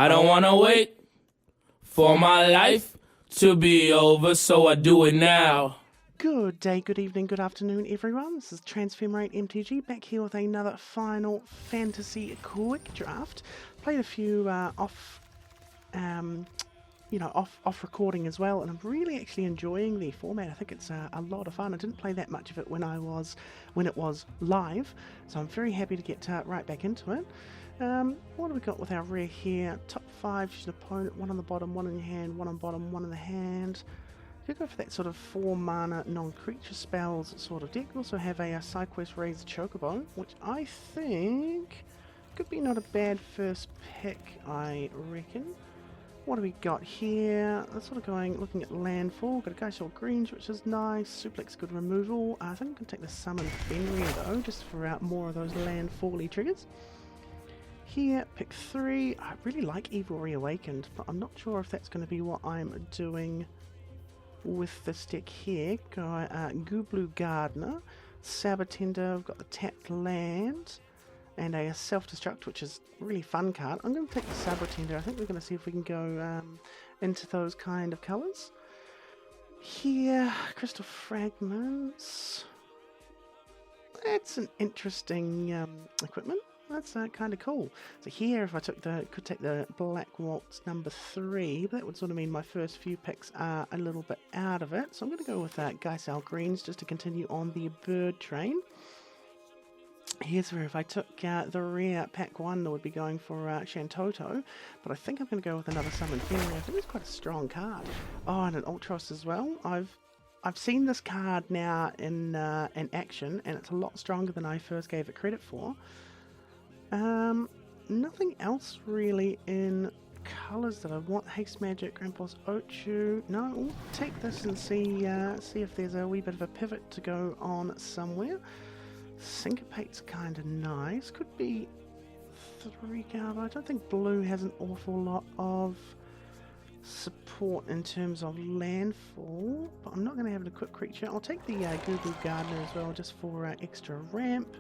I don't wanna wait for my life to be over, so I do it now. Good day, good evening, good afternoon, everyone. This is Transphemerate MTG back here with another Final Fantasy quick draft. Played a few off recording as well, and I'm really actually enjoying the format. I think it's a lot of fun. I didn't play that much of it when it was live, so I'm very happy to get right back into it. What have we got with our rare here? Top 5, she's an opponent, 1 on the bottom, 1 in your hand, 1 on bottom, 1 in the hand. You go for that sort of 4 mana non-creature spells sort of deck. We also have a SideQuest Raised Chocobo, which I think could be not a bad first pick, I reckon. What do we got here? Sort of looking at landfall. Got a Geisel Greens, which is nice. Suplex, good removal. I think I'm going to take the Summon Fenrir though, just for more of those landfall-y triggers. Here, pick 3. I really like Evil Reawakened, but I'm not sure if that's going to be what I'm doing with this deck here. Got Gooblu Gardener, Sabatender, we've got the tapped land, and a self-destruct, which is a really fun card. I'm going to take the Sabatender. I think we're going to see if we can go into those kind of colours. Here, Crystal Fragments. That's an interesting equipment. That's kind of cool. So here, if I could take the Black Waltz number 3, but that would sort of mean my first few picks are a little bit out of it. So I'm going to go with Geisel Greens just to continue on the bird train. Here's where if I took the rare pack 1, I would be going for Shantoto, but I think I'm going to go with another Summon Fenrir. I think it's quite a strong card. Oh, and an Ultros as well. I've seen this card now in action, and it's a lot stronger than I first gave it credit for. Nothing else really in colours that I want. Haste Magic, Grandpa's Ochu. No, we'll take this and see if there's a wee bit of a pivot to go on somewhere. Syncopate's kind of nice. Could be 3 card, but I don't think blue has an awful lot of support in terms of landfall. But I'm not going to have an equipped creature. I'll take the Gooblu Gardener as well, just for extra ramp.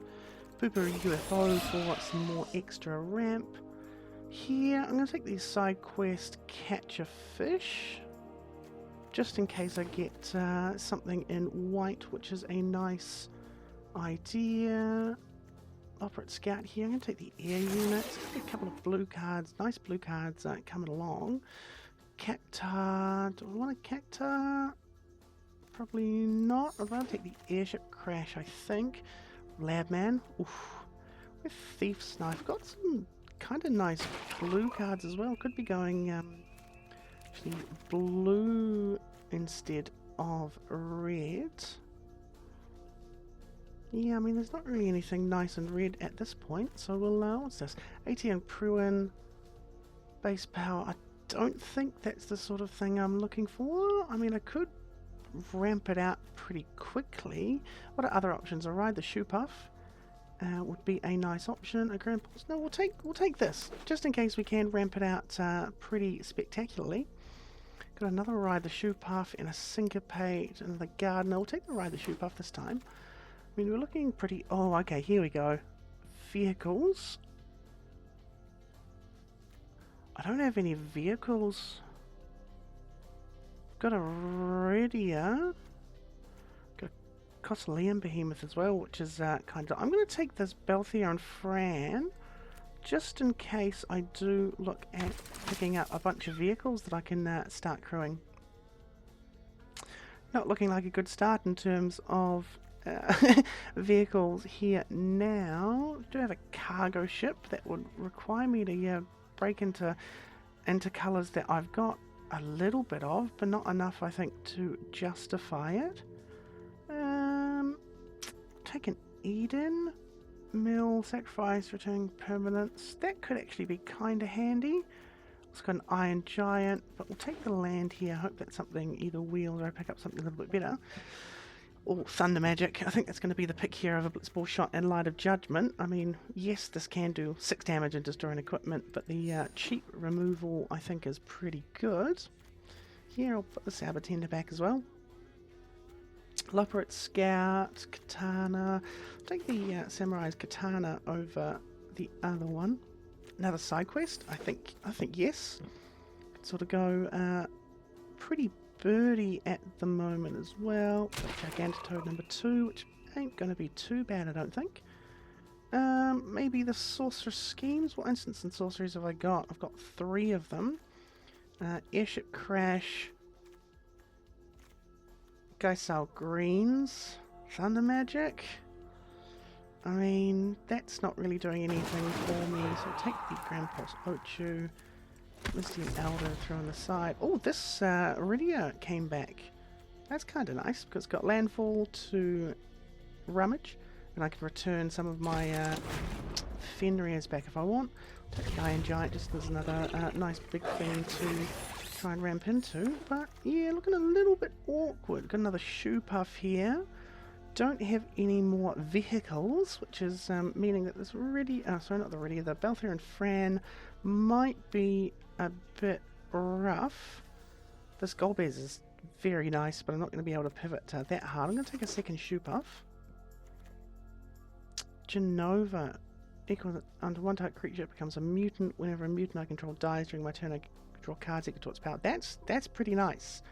Pooper UFO for some more extra ramp. Here, I'm going to take the side quest Catch a Fish, just in case I get something in white, which is a nice idea. Operate Scout here. I'm going to take the air units. A couple of blue cards, nice blue cards coming along. Cactar. Do I want a Cactar? Probably not. I'd rather take the Airship Crash, I think. Labman. Oof. With Thief's Knife. Got some kind of nice blue cards as well. Could be going actually blue instead of red. Yeah, I mean, there's not really anything nice in red at this point, so we'll, what's this? ATN Pruin, base power. I don't think that's the sort of thing I'm looking for. I mean, I could ramp it out pretty quickly. What are other options? I ride the Shoe Puff. Would be a nice option. A Grandpa's. No, we'll take this, just in case we can ramp it out pretty spectacularly. Got another Ride the Shoe Puff and a Syncopate and the Gardener. We'll take the Ride the Shoe Puff this time. I mean, we're looking pretty... Oh, okay, here we go. Vehicles. I don't have any vehicles. Got a Redia. Got a Costalian Behemoth as well, which is kind of... I'm going to take this Belthier and Fran, just in case I do look at picking up a bunch of vehicles that I can start crewing. Not looking like a good start in terms of vehicles here now. I do have a cargo ship that would require me to break into colours that I've got a little bit of, but not enough, I think, to justify it. Take an Eden. Mill, sacrifice, returning permanence. That could actually be kind of handy. It's got an Iron Giant, but we'll take the land here. I hope that's something, either wheels or I pick up something a little bit better. Or Thunder Magic. I think that's going to be the pick here of a Blitzball Shot in Light of Judgment. I mean, yes, this can do 6 damage and destroy an equipment, but the cheap removal, I think, is pretty good. Here, I'll put the Sabatender back as well. Loperate Scout, Katana. Take the Samurai's Katana over the other one. another side quest? I think yes. Sort of go pretty birdie at the moment as well. Gigantitoad number 2, which ain't going to be too bad, I don't think. Maybe the Sorceress Schemes. What instants and sorceries have I got? I've got 3 of them. Airship Crash, Geisel Greens, Thunder Magic. I mean, that's not really doing anything for me, so I'll take the Grand Pulse Ochu, Misty and Elder, throw on the side. Oh, this Iridia came back. That's kind of nice, because it's got landfall to rummage, and I can return some of my Fenrir's back if I want. Take the Iron Giant, just as another nice big thing to try and ramp into. But yeah, looking a little bit awkward. Got another Shoe Puff here. Don't have any more vehicles, which is meaning that this sorry, not the Iridia, the Balthier and Fran might be a bit rough. This Golbez is very nice, but I'm not going to be able to pivot that hard. I'm going to take a second Shoe Puff. Genova. Equal under one type creature, it becomes a mutant. Whenever a mutant I control dies during my turn, I draw cards equal to its power. That's pretty nice.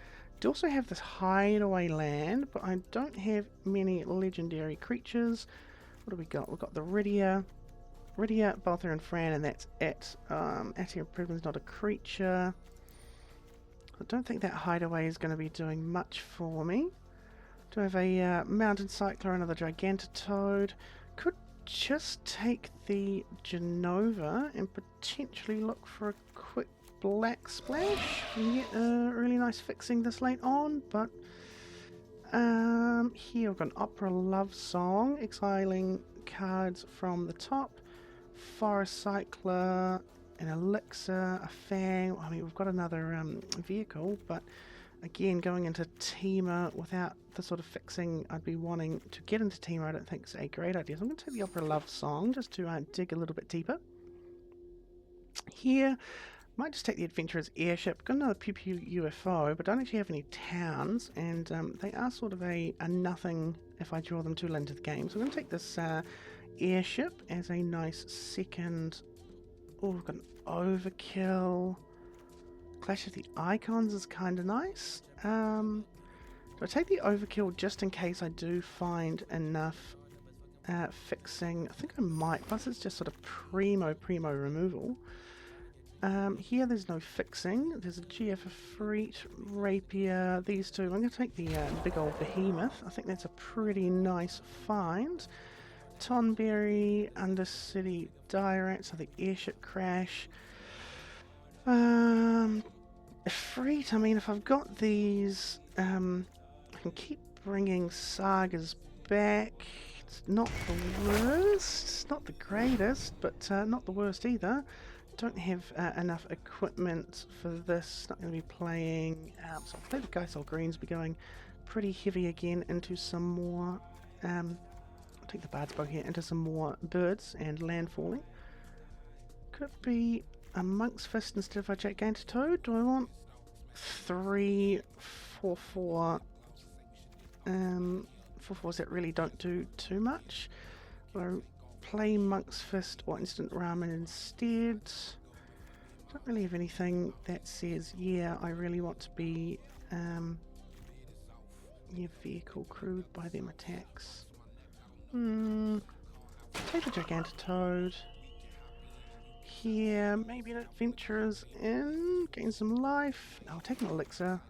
Do also have this hideaway land, but I don't have many legendary creatures. What do we got? We've got the Iridia, Balthier and Fran, and that's it. Atia Imprisonment's not a creature. I don't think that hideaway is going to be doing much for me. Do I have a Mountain Cycler, another Gigantitoad? Could just take the Genova and potentially look for a quick black splash and get a really nice fixing this late on, but here we've got an Opera Love Song, exiling cards from the top, Forest Cycler, an Elixir, a Fang. I mean, we've got another vehicle, but again, going into Teamer without the sort of fixing I'd be wanting to get into Teamer, I don't think is a great idea. So I'm going to take the Opera Love Song just to dig a little bit deeper. Here, might just take the Adventurer's Airship. Got another Pew Pew UFO, but don't actually have any towns, and they are sort of a nothing if I draw them too late into the game. So I'm going to take this Airship as a nice second. Oh, we've got an Overkill. Clash of the Icons is kind of nice. Do I take the Overkill just in case I do find enough fixing? I think I might, plus it's just sort of primo removal. Here there's no fixing. There's a GF Freet, Rapier, these two. I'm going to take the big old Behemoth. I think that's a pretty nice find. Tonberry, Undercity Direct, so the Airship Crash. Freet, I mean, if I've got these, I can keep bringing Sagas back. It's not the worst, it's not the greatest, but not the worst either. Don't have enough equipment for this. Not going to be playing. So I'll play the Geisel Greens. Be going pretty heavy again into some more. I'll take the Bard's Bow here into some more birds and landfalling. Could it be a Monk's Fist instead of a Gigantitoad? Do I want 3 4/4 4/4s that really don't do too much? Or play Monk's Fist or Instant Ramen instead. Don't really have anything that says, yeah, I really want to be vehicle crewed by them attacks. Take the Gigantitoad. Here, maybe an Adventurer's in, gain some life. No, I'll take an Elixir.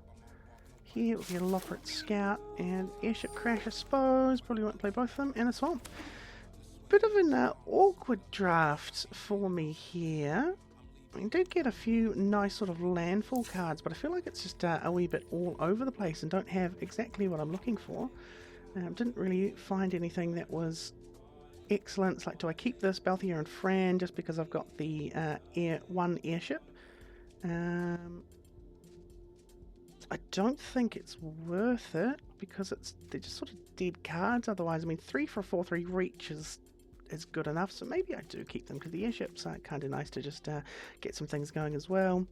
Here we'll get a Loperate Scout and Airship Crash, I suppose. Probably won't play both of them, and a Swamp. Bit of an awkward draft for me here. I did get a few nice sort of landfall cards, but I feel like it's just a wee bit all over the place and don't have exactly what I'm looking for. Didn't really find anything that was excellent. It's like, do I keep this Balthier and Fran just because I've got the one airship? I don't think it's worth it because they're just sort of dead cards otherwise. I mean, 3 for a 4/3 reach is good enough, so maybe I do keep them to the airships. Kind of nice to just get some things going as well.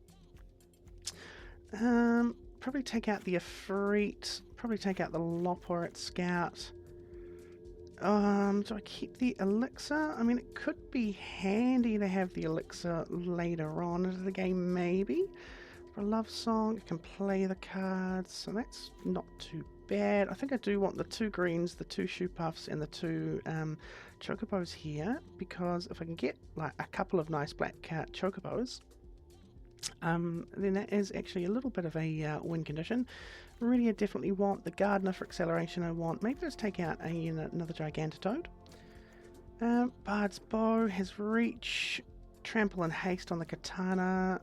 Probably take out the Efreet, probably take out the Loperate Scout. Do I keep the elixir? I mean, it could be handy to have the elixir later on into the game, maybe. For a love song, I can play the cards, so that's not too bad. I think I do want the 2 greens, the 2 shoe puffs, and the 2 chocobos here, because if I can get like a couple of nice black chocobos, then that is actually a little bit of a win condition. Really, I definitely want the gardener for acceleration. I want maybe let's take out another Gigantitoad. Bard's bow has reach, trample and haste on the katana.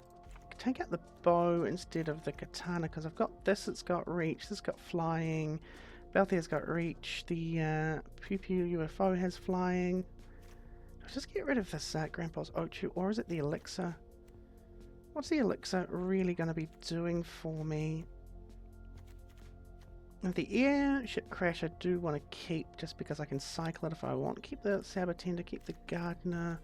Take out the bow instead of the katana because I've got this. It's got reach. This has got flying. Balthier's got reach. The Pew Pew UFO has flying. I'll just get rid of this Grandpa's Ochu, or is it the elixir? What's the elixir really going to be doing for me? The airship crash I do want to keep just because I can cycle it if I want. Keep the saber tender, keep the gardener.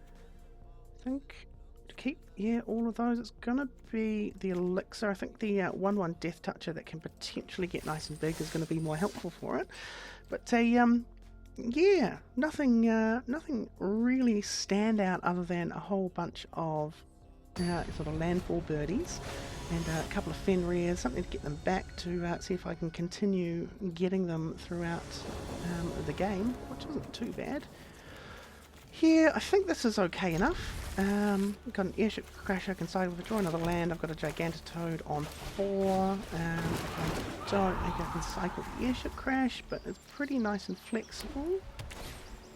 I think to keep, yeah, all of those. It's going to be the elixir. I think the 1/1 death toucher that can potentially get nice and big is going to be more helpful for it. But yeah, nothing really stand out other than a whole bunch of sort of landfall birdies and a couple of Fenriers, something to get them back to see if I can continue getting them throughout the game, which isn't too bad. Here, I think this is okay enough. I've got an airship crash I can cycle with, draw another land. I've got a Gigantitoad on 4. I don't think I can cycle the airship crash, but it's pretty nice and flexible.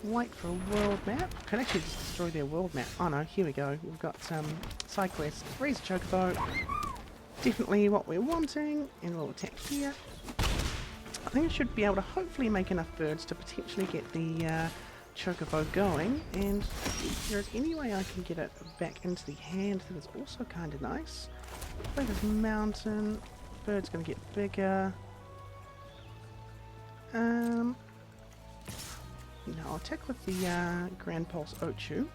Wait for a world map. Can actually just destroy their world map. Oh no, here we go. We've got side quest. Raise a chocobo. Definitely what we're wanting. And we'll attack here. I think I should be able to hopefully make enough birds to potentially get the chocobo going. And if there's any way I can get it back into the hand, that is also kind of nice. Play this mountain. Bird's going to get bigger. No, I'll attack with the Grand Pulse Ochu.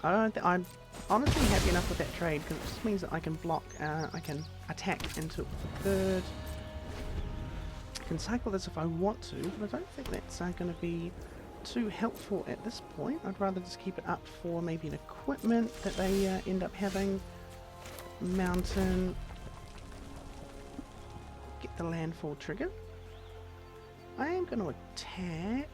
I'm honestly happy enough with that trade because it just means that I can block, I can attack into it with the bird. I can cycle this if I want to, but I don't think that's going to be too helpful at this point. I'd rather just keep it up for maybe an equipment that they end up having. Mountain. Get the landfall trigger. I am going to attack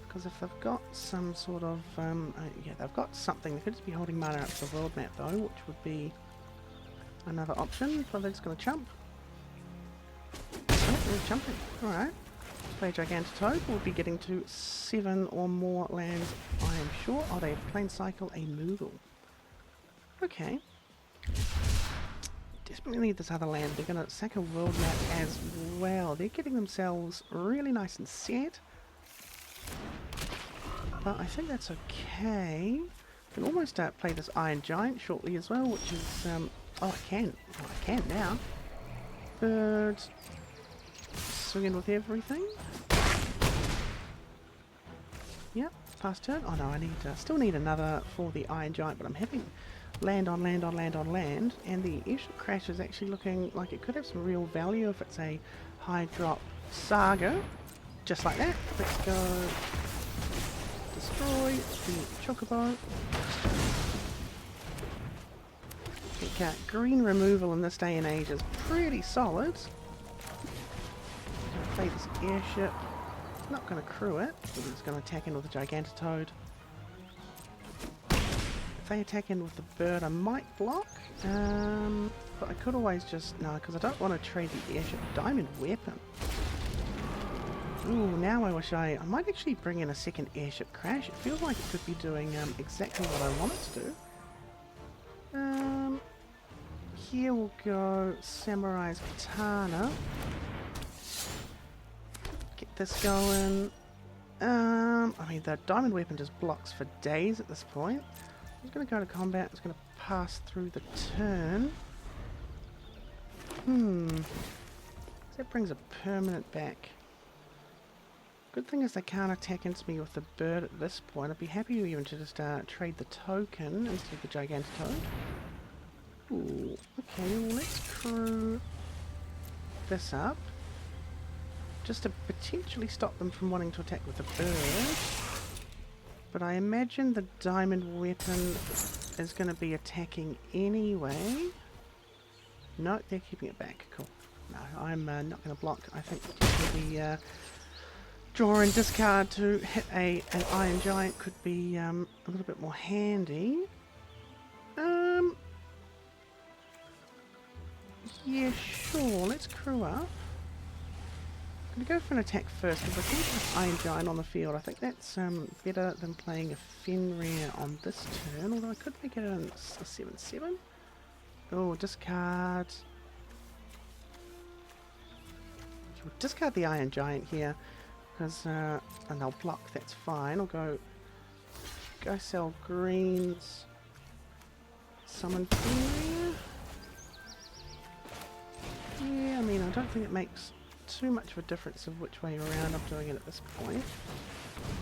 because if they've got some sort of yeah, they've got something. They could just be holding mana up to the world map though, which would be another option. So they're just going to chump. Oh, they're jumping. All right. Play Gigantitoad. We'll be getting to 7 or more lands, I am sure. Oh, they have plain cycle a Moogle. Okay. Desperately need this other land. They're going to sack a world map as well. They're getting themselves really nice and set. But I think that's okay. I can almost play this Iron Giant shortly as well, which is... oh, I can. Oh, I can now. Birds. Swinging with everything. Yep, past turn. Oh no, I need still need another for the Iron Giant, but I'm having... land on land on land on land, and the airship crash is actually looking like it could have some real value if it's a high drop saga. Just like that. Let's go destroy the chocobo. I think green removal in this day and age is pretty solid. I'm going to play this airship. Not going to crew it, but it's going to attack in with a Gigantitoad. If they attack in with the bird, I might block. But I could always just... no, because I don't want to trade the airship diamond weapon. Ooh, now I wish I might actually bring in a second airship crash. It feels like it could be doing exactly what I want it to do. Here we'll go Samurai's Katana. Get this going. I mean, the diamond weapon just blocks for days at this point. I'm going to go to combat. It's going to pass through the turn. So that brings a permanent back. Good thing is they can't attack into me with the bird at this point. I'd be happy even to just trade the token instead of the Gigantitoad. Ooh, okay, well let's crew this up. just to potentially stop them from wanting to attack with the bird. But I imagine the diamond weapon is going to be attacking anyway. No, they're keeping it back. Cool. No, I'm not going to block. I think the draw and discard to hit an Iron Giant could be a little bit more handy. Yeah, sure. Let's crew up. I'm going to go for an attack first because I think this Iron Giant on the field, I think that's better than playing a Fenrir on this turn, although I could make it a 7/7. Oh, discard. We'll discard the Iron Giant here, because and they'll block, that's fine. I'll go sell greens, summon Fenrir. Yeah, I mean, I don't think it makes too much of a difference of which way around I'm doing it at this point.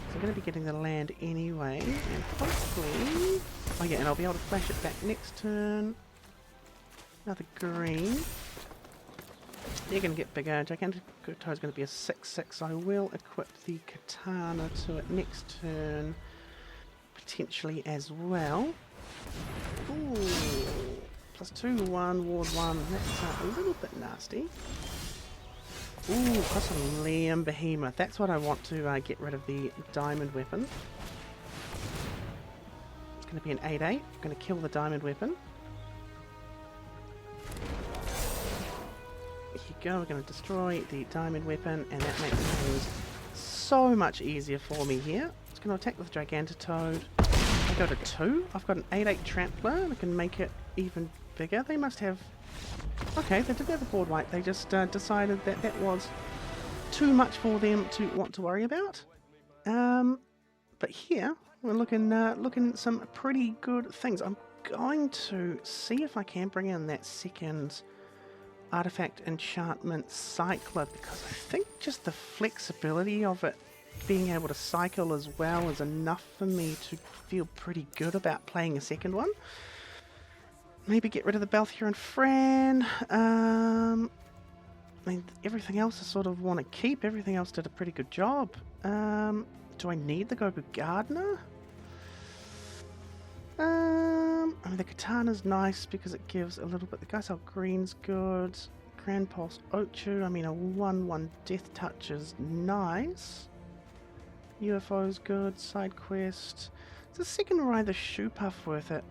So I'm going to be getting the land anyway, and hopefully... Oh yeah, and I'll be able to flash it back next turn. Another green. They're going to get bigger. Gigantic Toe is going to be a 6/6. I will equip the Katana to it next turn, potentially as well. Ooh, +2/1, ward 1. That's a little bit nasty. Ooh, plus a Liam Behemoth. That's what I want to get rid of the diamond weapon. It's going to be an 8/8. Going to kill the diamond weapon. Here you go. We're going to destroy the diamond weapon, and that makes things so much easier for me here. It's going to attack with Gigantitoad. I go to 2. I've got an 8/8 Trampler, and I can make it even bigger. They must have... Okay, they didn't have a board wipe. They just decided that that was too much for them to want to worry about. But here we're looking at some pretty good things. I'm going to see if I can bring in that second artifact enchantment cycler, because I think just the flexibility of it being able to cycle as well is enough for me to feel pretty good about playing a second one. Maybe get rid of the Balthier and Fran. I mean, everything else I sort of want to keep. Everything else did a pretty good job. Do I need the Gobu Gardener? I mean, the Katana's nice because it gives a little bit. The Geisel Green's good. Grand Pulse Ochu. I mean, a 1/1 Death Touch is nice. UFO's good. Side quest. Is the second ride the Shoe Puff worth it?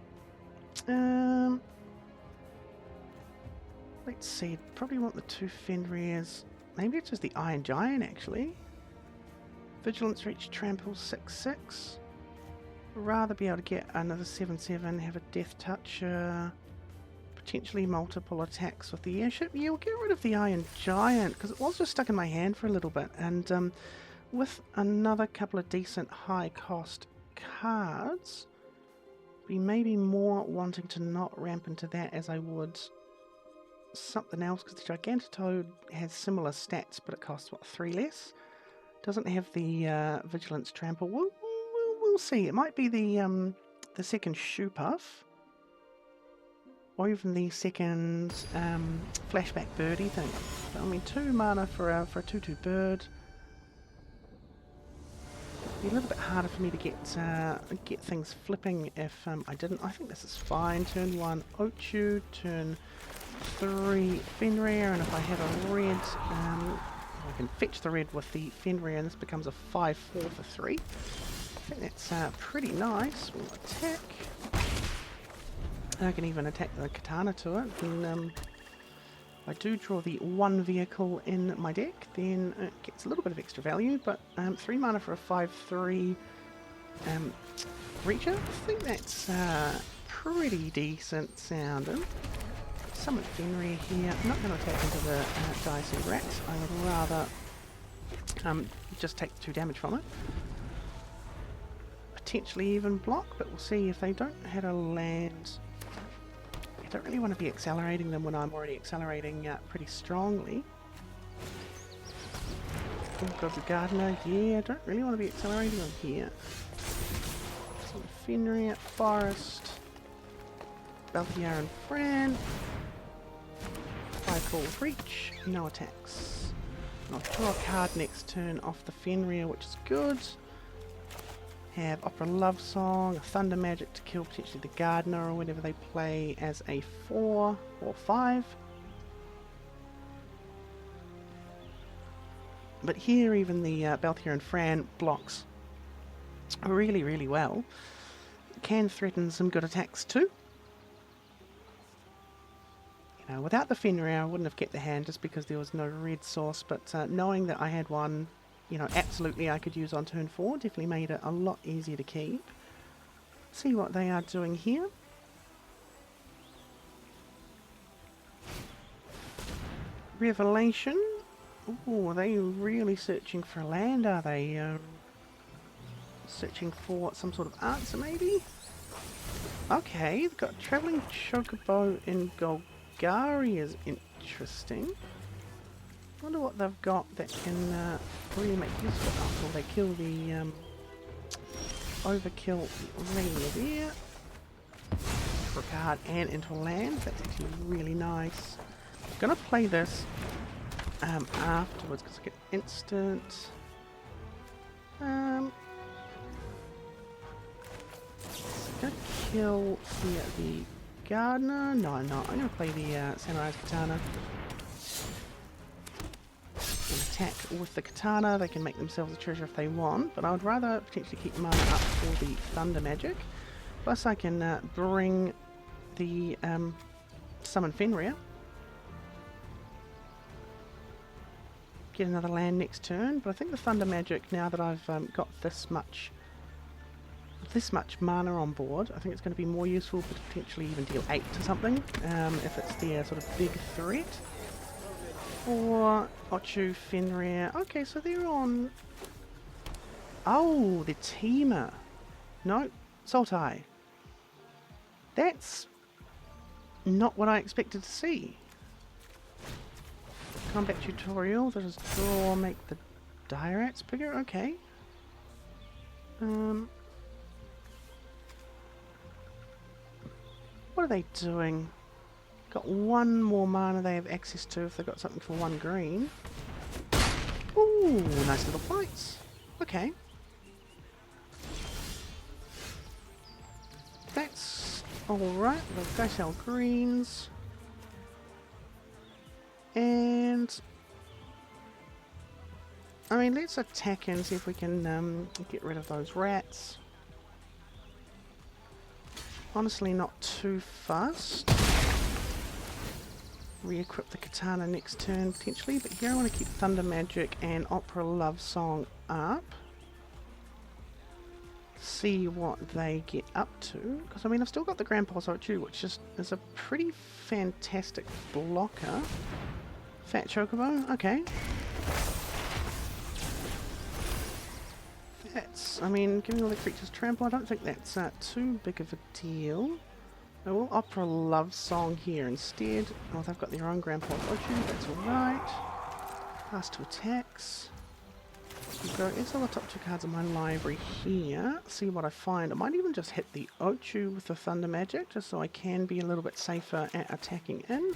Let's see. Probably want the 2 Fenrirs. Maybe it's just the Iron Giant actually. Vigilance Reach Trample 6/6. Rather be able to get another 7/7. Have a Death Touch. Potentially multiple attacks with the airship. Yeah, we'll get rid of the Iron Giant because it was just stuck in my hand for a little bit. And with another couple of decent high cost cards, be maybe more wanting to not ramp into that as I would something else, because the Gigantitoad has similar stats, but it costs, what, 3 less? Doesn't have the Vigilance Trample. We'll see. It might be the second Shoe Puff, or even the second Flashback Birdie thing. I mean, 2 mana for a 2/2 bird. Be a little bit harder for me to get things flipping if I didn't. I think this is fine. Turn 1 Ochu, turn 3 Fenrir, and if I have a red, I can fetch the red with the Fenrir, and this becomes a 5/4 for 3. I think that's pretty nice. We'll attack. I can even attack the Katana to it, and if I do draw the 1 vehicle in my deck, then it gets a little bit of extra value, but 3 mana for a 5/3 Reacher. I think that's pretty decent sounding. Summon Fenrir here. I'm not going to attack into the Dice and Rats. I would rather just take 2 damage from it. Potentially even block, but we'll see if they don't hit a land. I don't really want to be accelerating them when I'm already accelerating pretty strongly. Got the Gardener. Yeah, I don't really want to be accelerating them here. So Fenrir, Forest, Balthier and Fran. 5/4 Reach, no attacks. I'll draw a card next turn off the Fenrir, which is good. Have Opera Love Song, a Thunder Magic to kill potentially the Gardener or whatever they play as a 4 or 5. But here even the Balthier and Fran blocks really, really well. Can threaten some good attacks too. You know, without the Fenrir I wouldn't have kept the hand just because there was no red source, but knowing that I had one, you know, absolutely I could use on turn 4 definitely made it a lot easier to keep. See what they are doing here. Revelation. Oh, are they really searching for a land, are they? Searching for some sort of answer, maybe? Okay, they've got Travelling Chocobo in Golgari is interesting. Wonder what they've got that can really make use of it after they kill the overkill the rain there. For a card and into a land, that's actually really nice. I'm gonna play this afterwards because I get instant. Gonna kill the Gardener. No, I'm not. I'm gonna play the Samurai's Katana. And attack with the Katana. They can make themselves a treasure if they want, but I would rather potentially keep mana up for the Thunder Magic. Plus, I can bring the Summon Fenrir. Get another land next turn, but I think the Thunder Magic, now that I've got this much mana on board, I think it's going to be more useful to potentially even deal 8 to something, if it's their sort of big threat. Or Ochu, Fenrir. Okay, so they're on... Oh, they're Teamer. No, Sultai. That's not what I expected to see. Combat tutorial, that is draw, make the Dirats bigger, okay. What are they doing? Got one more mana they have access to if they've got something for 1 green. Ooh, nice little fights. Okay. That's alright, we'll go sell greens. And I mean, let's attack and see if we can get rid of those rats. Honestly, not too fast. Re-equip the Katana next turn potentially, but here I want to keep Thunder Magic and Opera Love Song up. See what they get up to, because I mean I've still got the Grand Pulse Ochu, which is a pretty fantastic blocker. Fat Chocobo, okay. That's, I mean, giving all the creatures trample, I don't think that's too big of a deal. I will Opera Love Song here instead. Oh, they've got their own Grand Pulse Ochu, that's alright. Pass 2 attacks. Go into the top 2 cards of my library here, see what I find. I might even just hit the Ochu with the Thunder Magic, just so I can be a little bit safer at attacking in.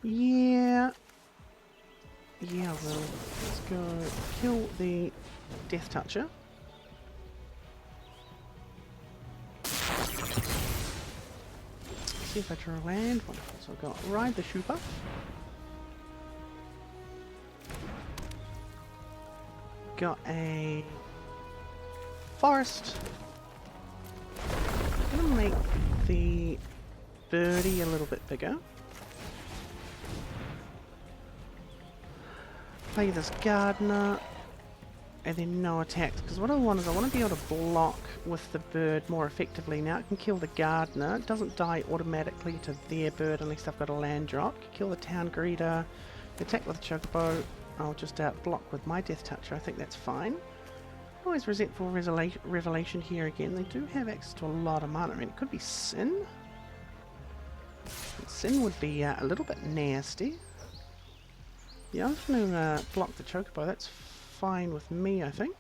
Yeah, I will. Let's go kill the Death Toucher. See if I draw a land. Wonderful. So I've got Ride the Shupa. Got a Forest. I'm gonna make the birdie a little bit bigger. Play this Gardener, and then no attacks, because what I want is I want to be able to block with the bird more effectively. Now it can kill the Gardener, it doesn't die automatically to their bird unless they've got a land drop. Kill the Town Greeter, attack with the Chocobo, I'll just block with my Death Toucher, I think that's fine. Always Resentful Revelation here again, they do have access to a lot of mana. I mean, it could be Sin. Sin would be a little bit nasty. Yeah, I'm just going to block the Chocobo, that's fine with me, I think.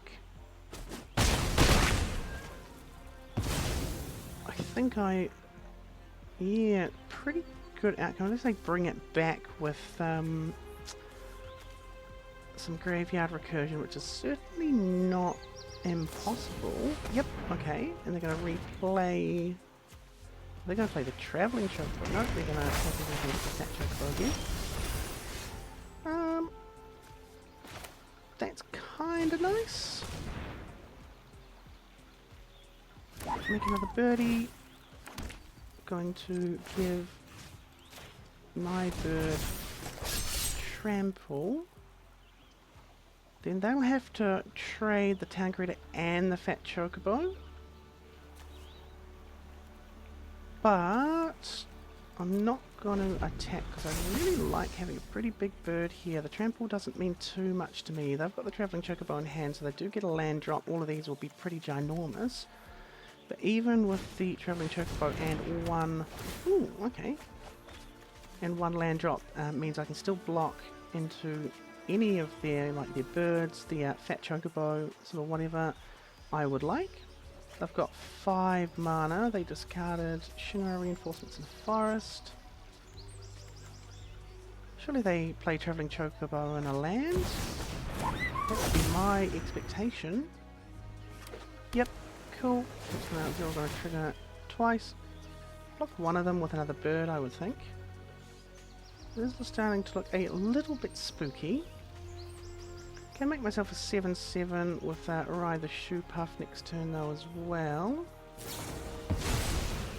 Yeah, pretty good outcome. Unless they bring it back with some graveyard recursion, which is certainly not impossible. Yep, okay. And they're going to replay... They're going to play the Travelling Chocobo. No, they're going to take everything with that Chocobo again. That's kind of nice. Make another birdie. Going to give my bird trample. Then they'll have to trade the Town Creator and the Fat Chocobo. But I'm not going to attack because I really like having a pretty big bird here. The trample doesn't mean too much to me. They've got the Travelling Chocobo in hand, so they do get a land drop. All of these will be pretty ginormous. But even with the Travelling Chocobo and one... Ooh, okay. And one land drop means I can still block into any of their, like their birds, the Fat Chocobo, sort of whatever I would like. They've got 5 mana. They discarded Shinra Reinforcements in the Forest. Surely they play Travelling Chocobo in a land? That would be my expectation. Yep, cool. They're all going to trigger twice. Block one of them with another bird, I would think. This is starting to look a little bit spooky. Can make myself a 7/7 with Ride the Shoe Puff next turn though as well.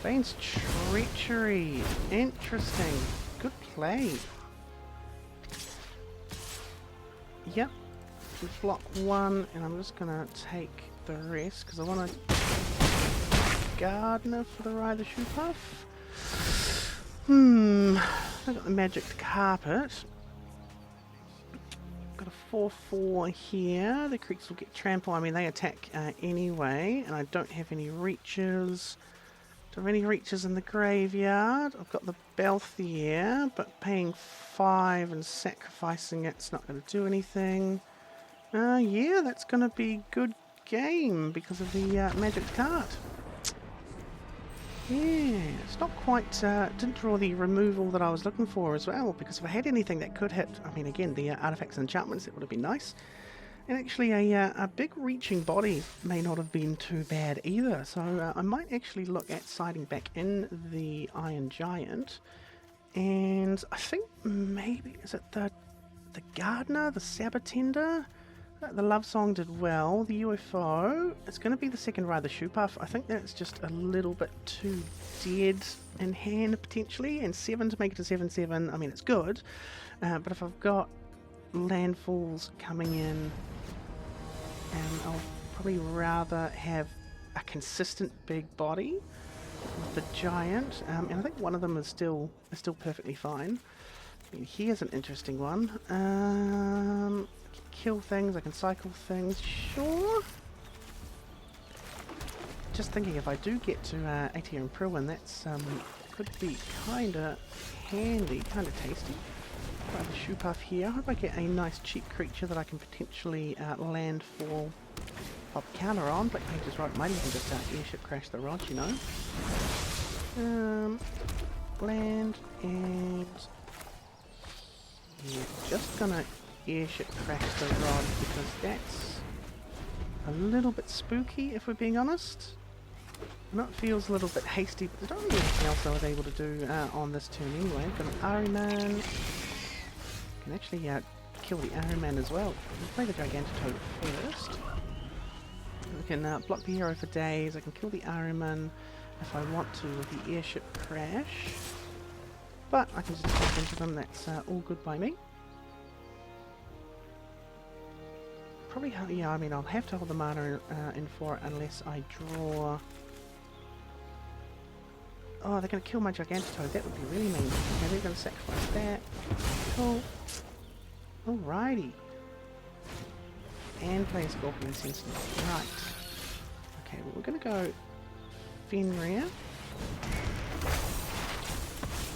Bane's Treachery. Interesting. Good play. Yep. We block one and I'm just going to take the rest because I want to Gardener for the Ride the Shoe Puff. I've got the Magic Carpet. Got a 4/4 here. The creatures will get trample. I mean, they attack anyway, and I don't have any reaches. Don't have any reaches in the graveyard. I've got the Belthier, but paying 5 and sacrificing it's not going to do anything. Yeah, that's going to be good game because of the Magic card. Yeah, it's not quite, didn't draw the removal that I was looking for as well, because if I had anything that could hit, I mean again, the artifacts and enchantments, it would have been nice. And actually a big reaching body may not have been too bad either, so I might actually look at siding back in the Iron Giant. And I think maybe, is it the Gardener, the Sabatender? The Love Song did well. The UFO, it's going to be the second Ride the Shoe Puff. I think that's just a little bit too dead in hand potentially, and 7 to make it a 7/7, I mean it's good, but if I've got landfalls coming in, I'll probably rather have a consistent big body with the Giant, and I think one of them is still perfectly fine. I mean, here's an interesting one. I can kill things, I can cycle things, sure. Just thinking if I do get to Aether and Pruin, that's could be kinda handy, kinda tasty. Got the Shoe Puff here. I hope I get a nice cheap creature that I can potentially land for pop counter on. Black Page is right, might even just airship crash the rod, you know. Land and yeah, just gonna airship crash the rod because that's a little bit spooky if we're being honest. And that feels a little bit hasty, but there's not really anything else I was able to do on this turn anyway. Got an Ahriman. Can actually kill the Ahriman as well. We'll play the Gigantotode first. We can block the hero for days. I can kill the Ahriman if I want to with the airship crash. But I can just tap into them, that's all good by me. Probably, yeah, I mean, I'll have to hold the mana in for it unless I draw... Oh, they're going to kill my Gigantotode, that would be really mean. Okay, they're going to sacrifice that. Cool. Alrighty. And play a Scorpion Sentinel. Right. Okay, well, we're going to go Fenrir.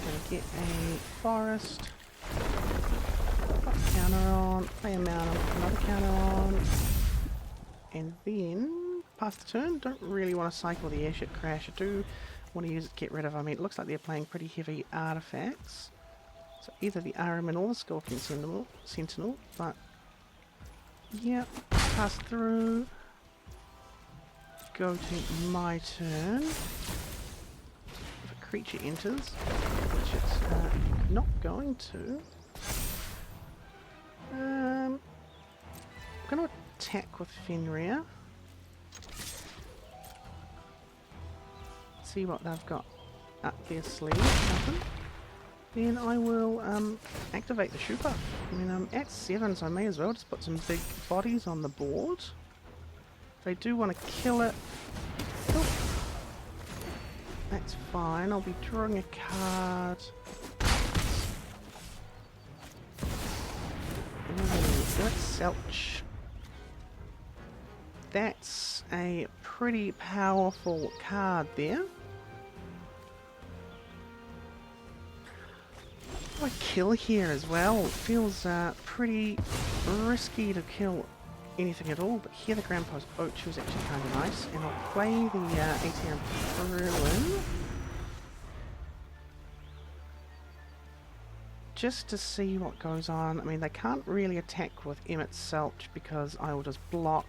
Gonna get a forest, put a counter on, play a mountain, put another counter on, and then pass the turn. Don't really want to cycle the airship crash. I do want to use it to get rid of, I mean it looks like they're playing pretty heavy artifacts. So either the Ahriman or the Scorpion Sentinel, but Yep, pass through. Go to my turn. If a creature enters, which it's not going to. I'm going to attack with Fenrir. See what they've got up their sleeve. Nothing. Then I will activate the Shupa. I mean, I'm at 7, so I may as well just put some big bodies on the board. If they do want to kill it, oh, that's fine. I'll be drawing a card. Ooh, that's Selch. That's a pretty powerful card there. I kill here as well. It feels pretty risky to kill anything at all, but here the Grandpa's Oach was actually kind of nice, and I'll play the ATM Bruin just to see what goes on. I mean, they can't really attack with Emmett Selch because I will just block.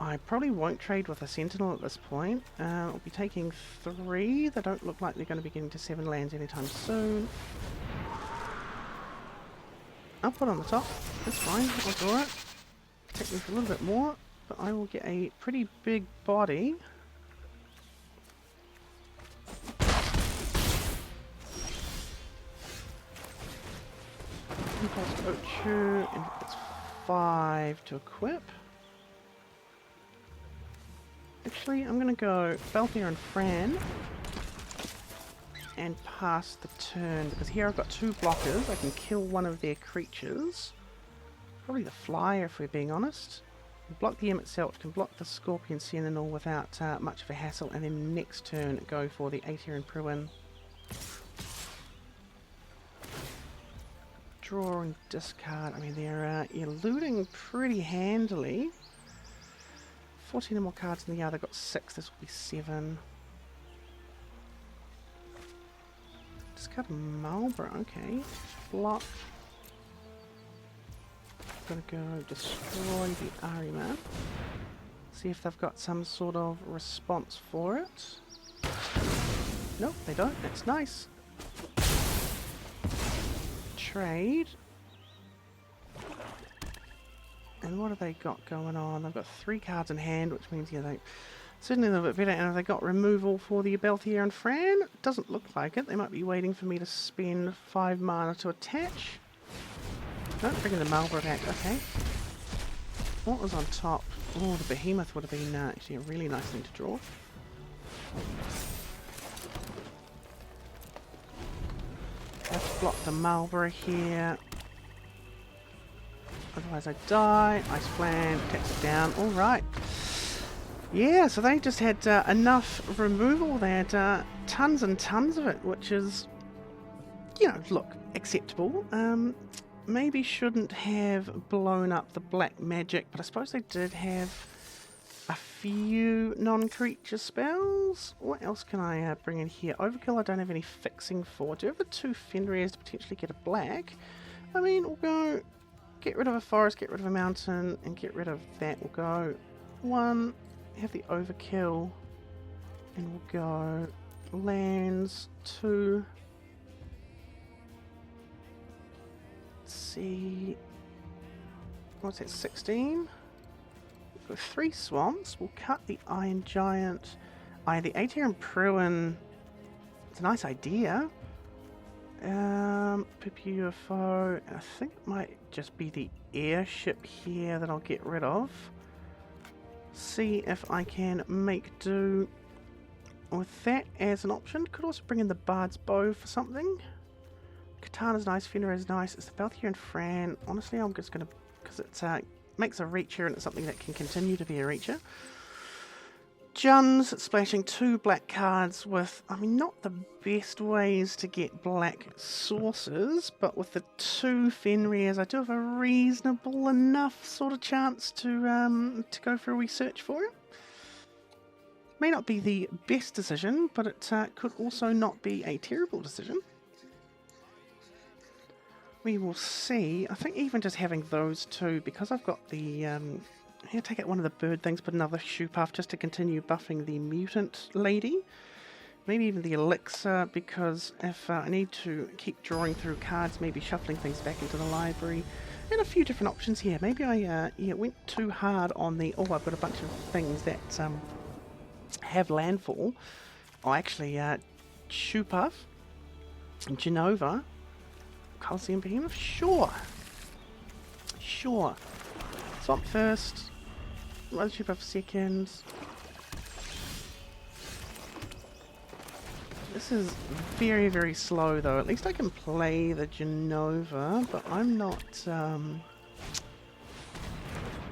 I probably won't trade with a Sentinel at this point. I'll be taking 3. They don't look like they're going to be getting to 7 lands anytime soon. I'll put on the top. That's fine. I'll draw it. Take me for a little bit more, but I will get a pretty big body. Impulse Ochu, and it's 5 to equip. Actually, I'm going to go Balthier and Fran and pass the turn, because here I've got 2 blockers. I can kill one of their creatures. Probably the Flyer, if we're being honest. Block the Emmett Selch, can block the Scorpion Sentinel without much of a hassle, and then next turn go for the Aether and Pruin. Draw and discard. I mean, they're eluding pretty handily. 14 more cards in the other, got 6, this will be 7. Discard Marlborough, okay. Block. Gonna go destroy the Arima. See if they've got some sort of response for it. Nope, they don't. That's nice. Trade. And what have they got going on? They've got 3 cards in hand, which means, yeah, they certainly a little bit better. And have they got removal for the Balthier and Fran? Doesn't look like it. They might be waiting for me to spend 5 mana to attach. No, bringing the Marlborough back. Okay. What was on top? Oh, the Behemoth would have been actually a really nice thing to draw. Have to block the Marlborough here. Otherwise I die. Ice Plan, attacks it down. Alright. Yeah, so they just had enough removal. They had tons and tons of it, which is, you know, look, acceptable. Maybe shouldn't have blown up the black magic, but I suppose they did have a few non-creature spells. What else can I bring in here? Overkill I don't have any fixing for. Do I have the 2 Fenrirs to potentially get a black? I mean, we'll go get rid of a forest, get rid of a mountain, and get rid of that. We'll go 1, have the overkill, and we'll go lands 2. See, what's that, 16? We've got 3 swamps. We'll cut the Iron Giant. The Aether and Pruin. It's a nice idea. Pip UFO. I think it might just be the airship here that I'll get rid of. See if I can make do with that as an option. Could also bring in the Bard's Bow for something. Katana's nice, Fenrir's nice. It's the Balthier and Fran. Honestly, I'm just going to, because it makes a reacher and it's something that can continue to be a reacher. Juns splashing 2 black cards with, I mean, not the best ways to get black sources, but with the 2 Fenrirs, I do have a reasonable enough sort of chance to go for a research for it. May not be the best decision, but it could also not be a terrible decision. We will see. I think even just having those two, because I've got the... here, take out one of the bird things, put another shoe puff just to continue buffing the mutant lady. Maybe even the elixir, because if I need to keep drawing through cards, maybe shuffling things back into the library. And a few different options here. Maybe I went too hard on the... Oh, I've got a bunch of things that have landfall. Oh, actually, shoe puff, Genova, Coliseum Behemoth, sure. Sure. Swamp first, Rose shoe puff second. This is very, very slow though. At least I can play the Genova, but I'm not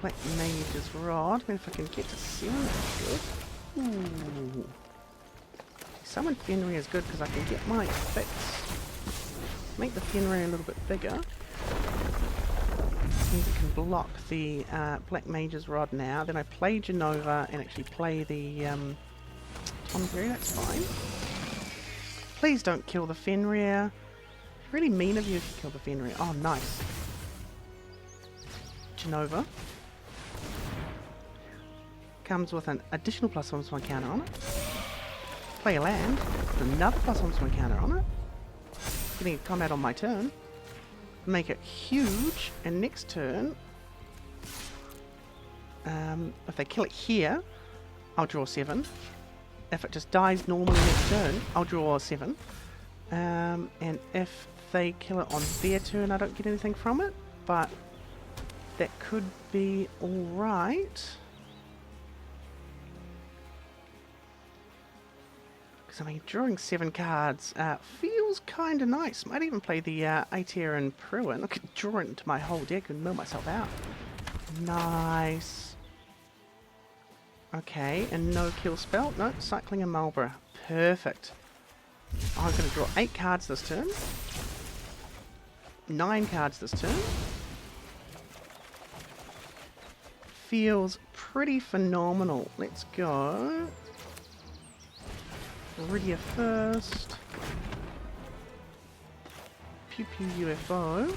Black Mage's Rod. I mean, if I can get to 7, that's good. Ooh. Summon Fenrir is good because I can get my fix. Make the Fenrir a little bit bigger. Means it can block the Black Mage's Rod now. Then I play Genova and actually play the Tonberry, that's fine. Please don't kill the Fenrir. Really mean of you if you kill the Fenrir. Oh, nice. Genova. Comes with an additional +1/+1 counter on it. Play a land, with another +1/+1 counter on it. Getting a combat on my turn. Make it huge, and next turn, if they kill it here, I'll draw 7. If it just dies normally next turn, I'll draw 7. And if they kill it on their turn, I don't get anything from it, but that could be alright. I mean, drawing 7 cards feels kind of nice. Might even play the Aether and Pruin. I could draw it into my whole deck and mill myself out. Nice. Okay, and no kill spell. No, cycling a Marlborough. Perfect. I'm going to draw 8 cards this turn. 9 cards this turn. Feels pretty phenomenal. Let's go. Iridia first. Pew Pew UFO.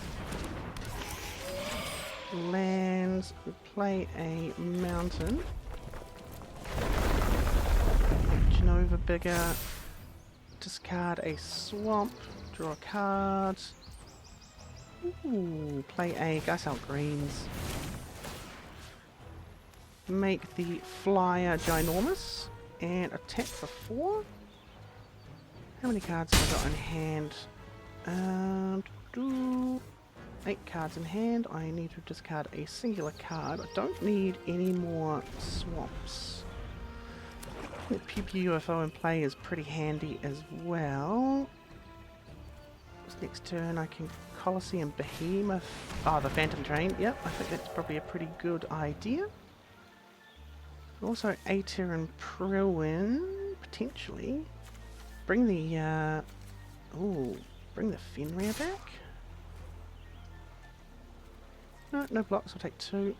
Lands. Play a mountain. Genova bigger. Discard a swamp. Draw a card. Ooh, play a Geisel Greens. Make the flyer ginormous. And attack for 4. How many cards have I got in hand? 8 cards in hand. I need to discard a singular card. I don't need any more swamps. The Pew Pew UFO in play is pretty handy as well. This next turn I can Coliseum Behemoth. Oh, the Phantom Train. Yep, I think that's probably a pretty good idea. Also Aether and Pruin, potentially. Bring the, bring the Fenrir back. No, no blocks, I'll take 2.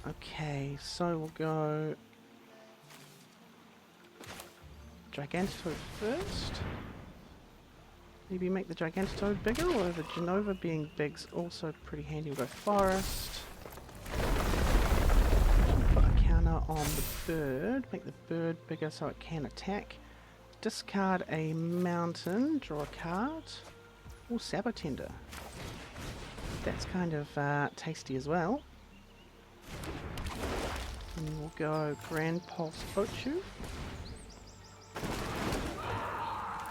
Okay, so we'll go Gigantitoad first. Maybe make the Gigantitoad bigger, although the Genova being big's also pretty handy. We'll go Forest. On the bird, make the bird bigger so it can attack. Discard a mountain, draw a card, or Sabotender. That's kind of tasty as well. And we'll go Grand Pulse Ochu.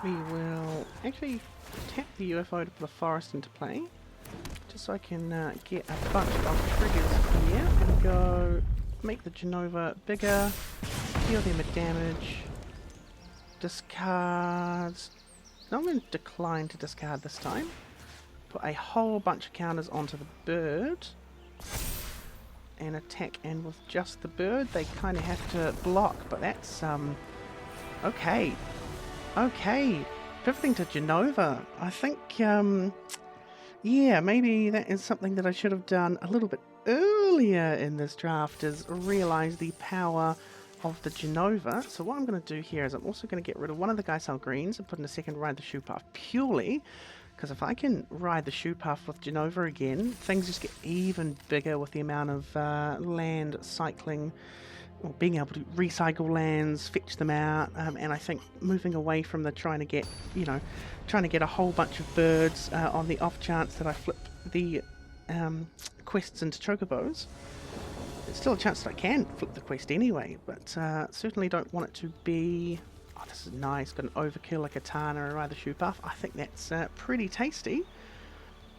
We will actually tap the UFO to put a forest into play, just so I can get a bunch of triggers here and go. Make the Genova bigger, deal them a damage, discard. No, I'm going to decline to discard this time. Put a whole bunch of counters onto the bird and attack, and with just the bird they kind of have to block, but that's okay. Okay, pivoting to Genova. I think yeah, maybe that is something that I should have done a little bit earlier in this draft, is realize the power of the Genova. So what I'm going to do here is I'm also going to get rid of one of the Geisel greens and put in a second Ride the Shoe Path, purely because if I can ride the Shoe Path with Genova again, things just get even bigger with the amount of land cycling, or being able to recycle lands, fetch them out, and I think moving away from the trying to get a whole bunch of birds on the off chance that I flip the quests into chocobos. There's still a chance that I can flip the quest anyway, but certainly don't want it to be... Oh, this is nice. Got an Overkill, a Katana, a Rather Shoe Buff. I think that's pretty tasty.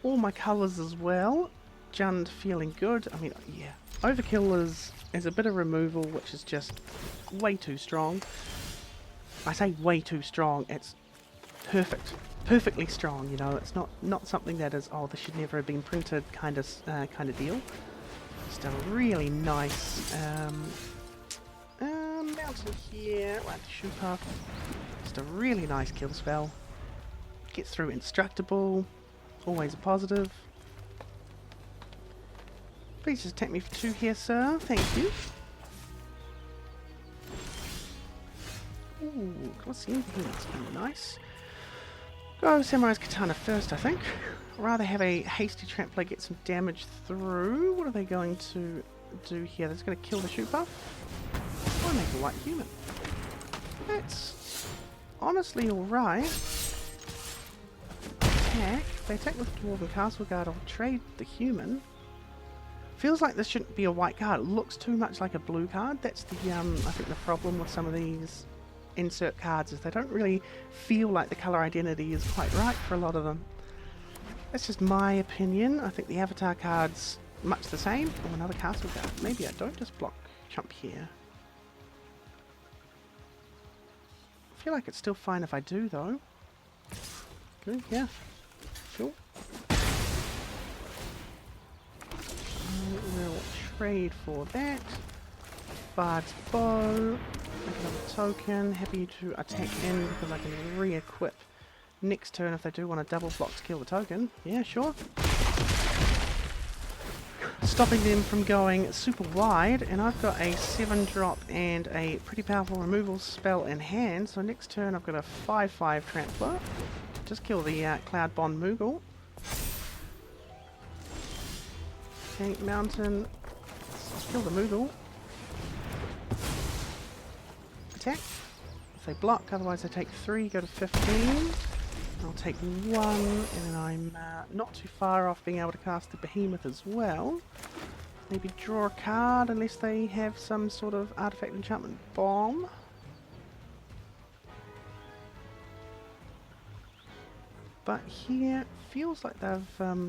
All my colours as well. Jund feeling good. I mean, yeah. Overkill is a bit of removal, which is just way too strong. I say way too strong. It's perfect. Perfectly strong, you know. It's not something that is, oh, this should never have been printed kind of deal. Just a really nice mountain here, like the Shoe Path. Just a really nice kill spell. Gets through indestructible. Always a positive. Please just attack me for 2 here, sir. Thank you. Ooh, Colosseum here. That's kind of nice. Go Samurai's Katana first, I think. Rather have a hasty tramp get some damage through. What are they going to do here? They're just going to kill the Shoe Buff. Or make a white human. That's honestly alright. Attack. If they attack with Dwarven Castle Guard, I'll trade the human. Feels like this shouldn't be a white card. It looks too much like a blue card. That's the I think the problem with some of these insert cards is they don't really feel like the colour identity is quite right for a lot of them. That's just my opinion. I think the avatar card's much the same. Oh, another castle guard. Maybe I don't just block chump here. I feel like it's still fine if I do though. Good, yeah. Sure. We'll trade for that. Bard's Bow. Make another token. Happy to attack in because I can re-equip next turn if they do want to double block to kill the token. Yeah, sure. Stopping them from going super wide, and I've got a 7-drop and a pretty powerful removal spell in hand, so next turn I've got a 5/5 Trampler. Just kill the Cloud Bond Moogle. Okay, Mountain. Let's kill the Moogle. Attack. If they block, otherwise they take 3, go to 15. I'll take 1, and then I'm not too far off being able to cast the Behemoth as well. Maybe draw a card unless they have some sort of artifact enchantment bomb. But here, feels like they've,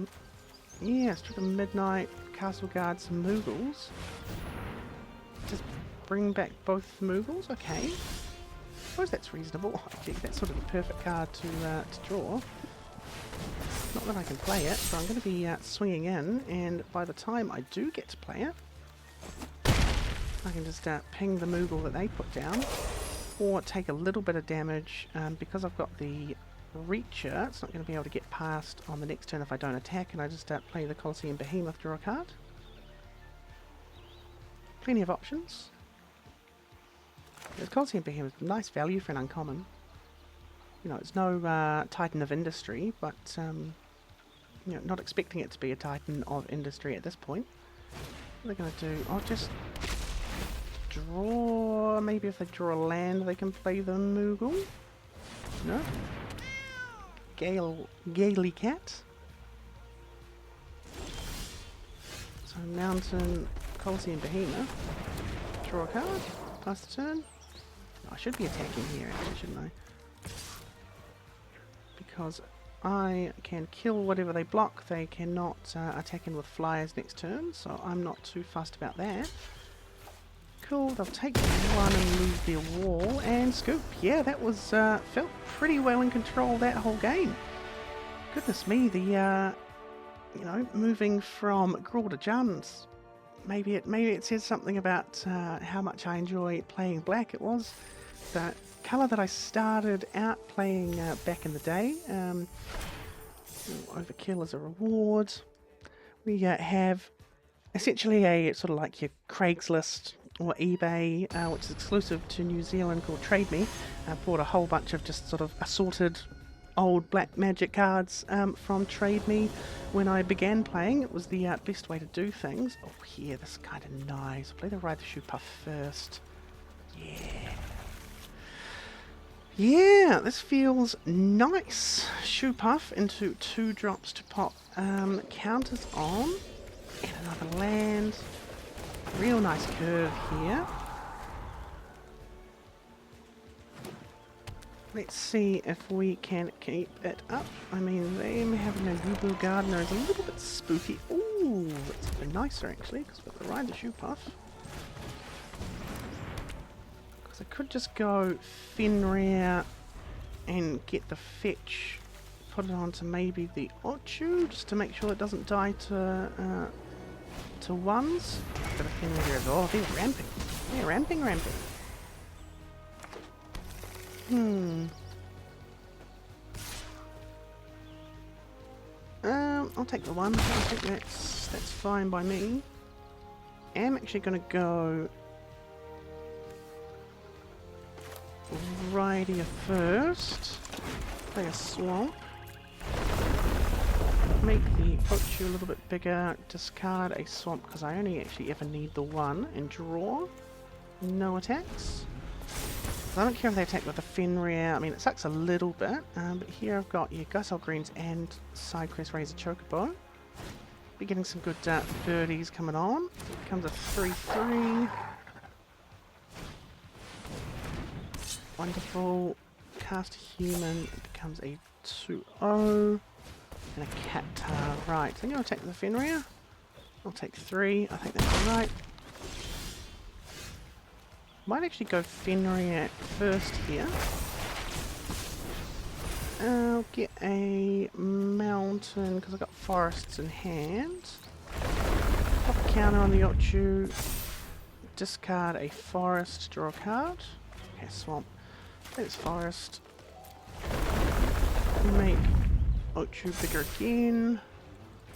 yeah, struck a Midnight, Castle Guard, some Moogles. Just bring back both Moogles, okay. I suppose that's reasonable. Okay, that's sort of the perfect card to draw. Not that I can play it, so I'm going to be swinging in, and by the time I do get to play it, I can just ping the Moogle that they put down, or take a little bit of damage. Because I've got the Reacher, it's not going to be able to get past on the next turn if I don't attack, and I just play the Colosseum Behemoth, draw a card. Plenty of options. The Colosseum Behemoth is nice value for an uncommon. You know, it's no Titan of Industry, but you know, not expecting it to be a Titan of Industry at this point. What are they going to do? I'll just draw. Maybe if they draw a land, they can play the Moogle. No. Gaily Cat. So Mountain, Colosseum Behemoth. Draw a card. Pass the turn. I should be attacking here, actually, shouldn't I? Because I can kill whatever they block. They cannot attack in with flyers next turn, so I'm not too fussed about that. Cool, they'll take 1 and lose their wall, and scoop. Yeah, that was felt pretty well in control that whole game. Goodness me, the you know, moving from Grawl to Juns. Maybe it says something about how much I enjoy playing black. It was the colour that I started out playing back in the day. Overkill as a reward. We have essentially a sort of like your Craigslist or eBay, which is exclusive to New Zealand, called Trade Me. Bought a whole bunch of just sort of assorted old black magic cards from Trade Me when I began playing. It was the best way to do things. Oh, yeah, this is kind of nice. I'll play the Ride the Shoe Puff first. Yeah. Yeah, this feels nice. Shoe Puff into 2 drops to pop counters on. And another land. Real nice curve here. Let's see if we can keep it up. I mean, them having a Yubu Gardener is a little bit spooky. Ooh, that's even nicer actually, because we've got the Ride the Shoe Puff. Because I could just go Fenrir and get the fetch, put it onto maybe the Ochu, just to make sure it doesn't die to ones. Got a Fenrir as well. Oh, they're ramping. They're ramping. I'll take the 1. I think that's fine by me. I'm actually going to go Ridia first. Play a swamp. Make the Ochu a little bit bigger. Discard a swamp because I only actually ever need the 1 and draw. No attacks. I don't care if they attack with the Fenrir. I mean, it sucks a little bit, but here I've got Gusel Greens and Sidequest Razor Chocobo. Be getting some good birdies coming on. It comes a 3/3. Wonderful. Cast a human. It becomes a 2/0. And a Cactar. Right, so I'm going to attack the Fenrir. I'll take 3. I think that's alright. Might actually go Fenrir first here. I'll get a mountain because I've got forests in hand. Pop a counter on the Ochu. Discard a forest, draw a card. Okay, swamp. There's forest. Make Ochu bigger again.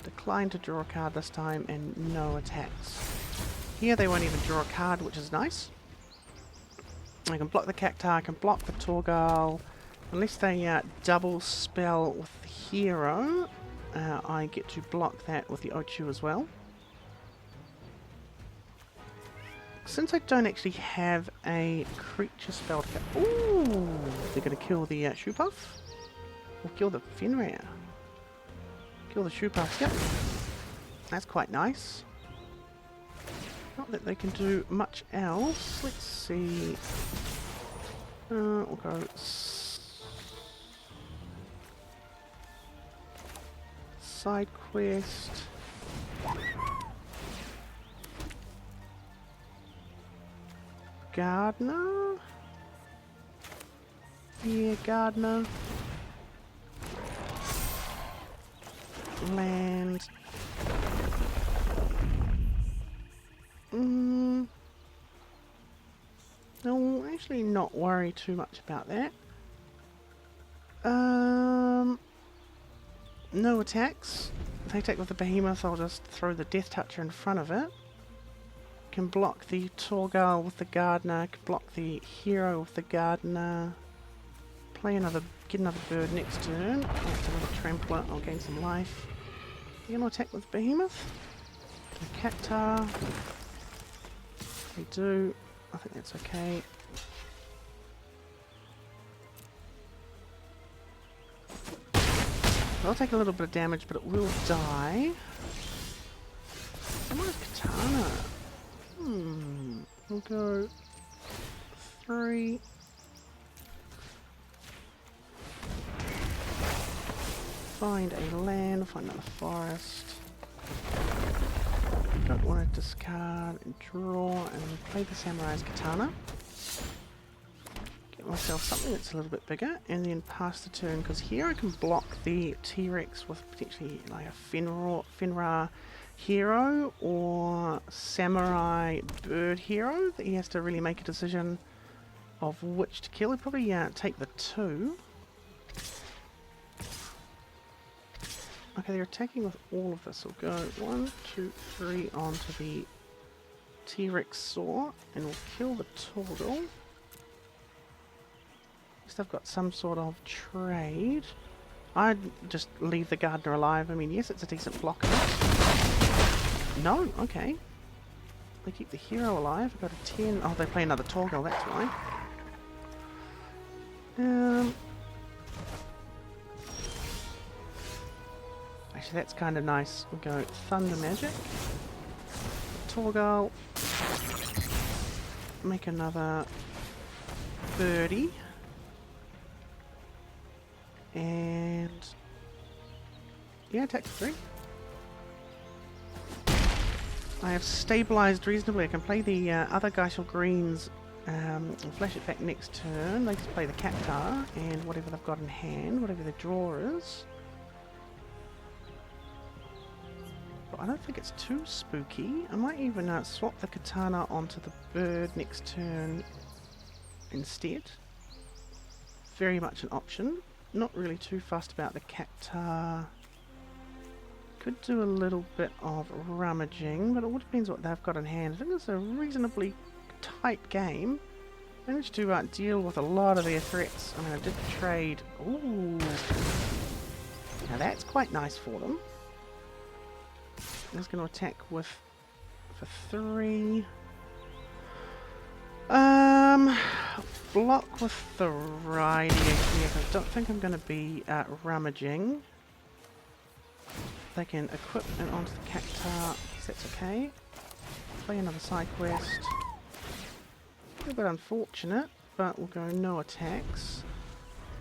Decline to draw a card this time and no attacks. Here they won't even draw a card, which is nice. I can block the Cactar, I can block the Torgal. Unless they double spell with the hero, I get to block that with the Ochu as well. Since I don't actually have a creature spell to ooh, they're going to kill the Shoe Puff? Or kill the Fenrir? Kill the Shoe Puff, yep. That's quite nice. Not that they can do much else. Let's see. We'll go side quest. Gardener. Yeah, Gardener. Land. No, actually not worry too much about that. No attacks. If they attack with the Behemoth, I'll just throw the Death Toucher in front of it. Can block the Torgal with the Gardener, can block the Hero with the Gardener. Play another, get another bird next turn. That's another Trampler, I'll gain some life. You gonna attack with Behemoth? The Cactar. They do. I think that's okay. I'll take a little bit of damage, but it will die. Someone's Katana. We'll go 3. Find a land, find another forest. Don't want to discard and draw and play the Samurai's Katana. Get myself something that's a little bit bigger and then pass the turn, because here I can block the T-Rex with potentially like a Fenrir hero or Samurai bird hero that he has to really make a decision of which to kill. He'd probably take the 2. Okay, they're attacking with all of this. We'll go 1, 2, 3 onto the T-Rex Saw, and we'll kill the Torgal. At least I've got some sort of trade. I'd just leave the Gardener alive. I mean, yes, it's a decent blocker. No, okay. They keep the hero alive. I've got a 10. Oh, they play another Torgal, that's why. Actually, that's kind of nice. We'll go Thunder Magic. Torgal. Make another birdie. And yeah, attack for 3. I have stabilized reasonably. I can play the other Geisel Greens and flash it back next turn. They just play the Cactar and whatever they've got in hand, whatever the draw is. But I don't think it's too spooky. I might even swap the Katana onto the bird next turn instead. Very much an option. Not really too fussed about the Cactar. Could do a little bit of rummaging, but it all depends what they've got in hand. I think it's a reasonably tight game. Managed to deal with a lot of their threats. I mean, I did trade. Ooh. Now that's quite nice for them. I'm just going to attack with for 3. Block with the Rider here. I don't think I'm going to be rummaging. They can equip and onto the Cactar. That's okay. Play another side quest. A little bit unfortunate, but we'll go no attacks.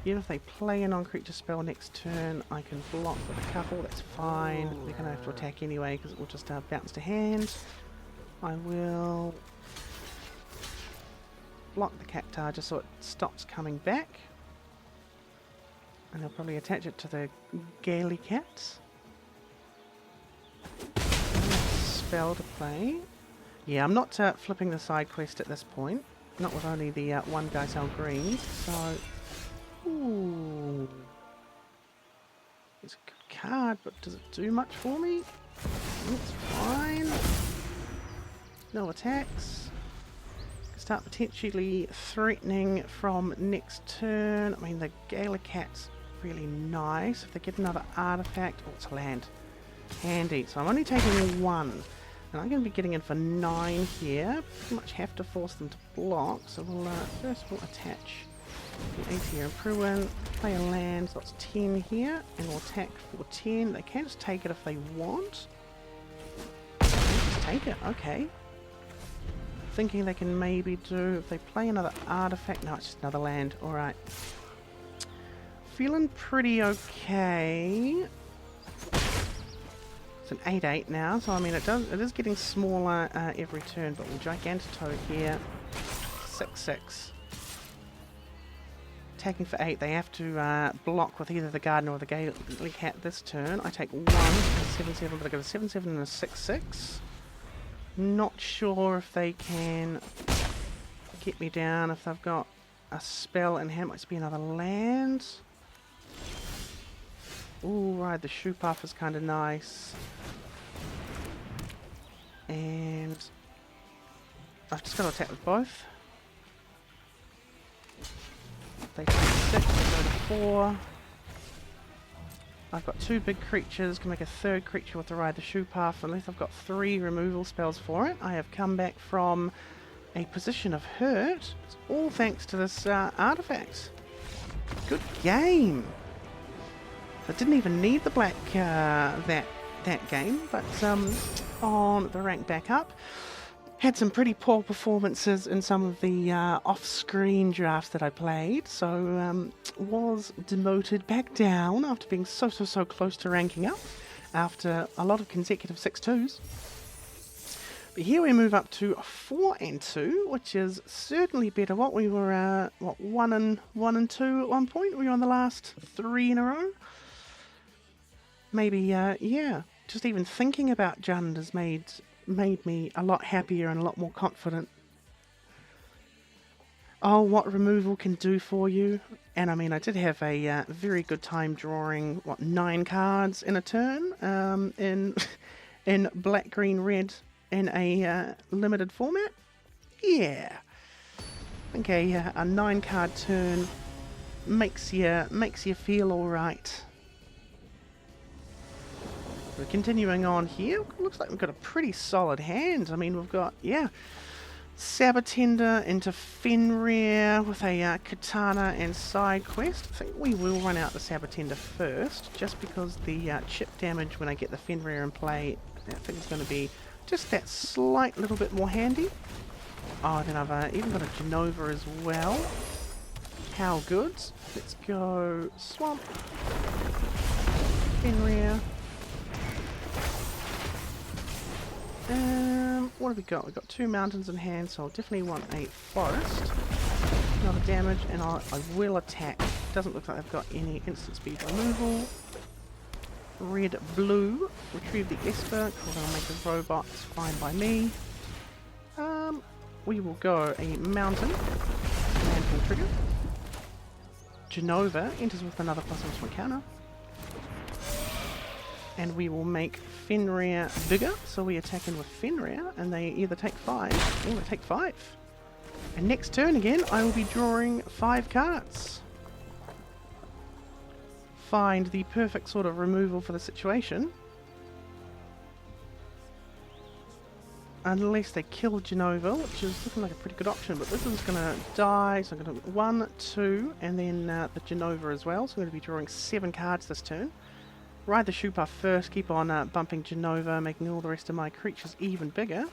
Even if they play a non-creature spell next turn, I can block with a couple. That's fine. They're going to have to attack anyway because it will just bounce to hand. I will block the Cactar just so it stops coming back. And I'll probably attach it to the Gaily Cats. Spell to play. Yeah, I'm not flipping the side quest at this point. Not with only the one Geisel Green. So, ooh, it's a good card, but does it do much for me? It's fine. No attacks. Start potentially threatening from next turn. I mean, the Gaily Cat's really nice. If they get another artifact, oh, it's a land. Handy. So I'm only taking 1. And I'm going to be getting in for 9 here. Pretty much have to force them to block. So we'll first we'll attach the ATR and Pruin, play a land, so that's 10 here, and we'll attack for 10. They can just take it if they want. Just take it, okay. Thinking they can maybe do, if they play another artifact, no, it's just another land, alright. Feeling pretty okay. It's an 8-8 now, so I mean it is getting smaller every turn, but we'll Gigantitoad here. 6-6. Attacking for 8, they have to block with either the Gardener or the Gaily Cat this turn. I take 1, 7-7, but I got a 7-7 and a 6-6. Not sure if they can get me down, if they've got a spell in hand. Might be another land. Ooh, right, the shoe puff is kind of nice. And I've just got to attack with both. They take 6, they go to 4. I've got 2 big creatures, can make a 3rd creature with the Ride the Shoe Path. Unless I've got 3 removal spells for it. I have come back from a position of hurt. It's all thanks to this artifact. Good game. I didn't even need the black that game, but on the rank back up, had some pretty poor performances in some of the off-screen drafts that I played, so was demoted back down after being so close to ranking up after a lot of consecutive 6-2s. But here we move up to 4-2, which is certainly better. What we were, 1-2 at one point? Were you on the last 3 in a row? Maybe, yeah. Just even thinking about Jund has made me a lot happier and a lot more confident. Oh, what removal can do for you. And I mean, I did have a very good time drawing, 9 cards in a turn in black, green, red in a limited format? Yeah. I think a 9-card turn makes you feel alright. We're continuing on here. Looks like we've got a pretty solid hand. I mean, we've got, yeah, Sabatender into Fenrir with a Katana and side quest. I think we will run out the Sabatender first, just because the chip damage when I get the Fenrir in play, I think it's going to be just that slight little bit more handy. Oh, then I've even got a Genova as well. How good. Let's go Swamp. Fenrir. What have we got? We've got 2 mountains in hand, so I'll definitely want a forest. Another damage, and I will attack. Doesn't look like I've got any instant speed removal. Red, blue. Retrieve the Esper, because I'll make the robots fine by me. We will go a mountain. Landfall trigger. Genova enters with another +1 to encounter. And we will make Fenrir bigger, so we attack in with Fenrir, and they either take 5 or they take 5. And next turn again, I will be drawing 5 cards. Find the perfect sort of removal for the situation. Unless they kill Genova, which is looking like a pretty good option, but this is going to die, so I'm going to 1, 2, and then the Genova as well, so I'm going to be drawing 7 cards this turn. Ride the Shupa first, keep on bumping Genova, making all the rest of my creatures even bigger.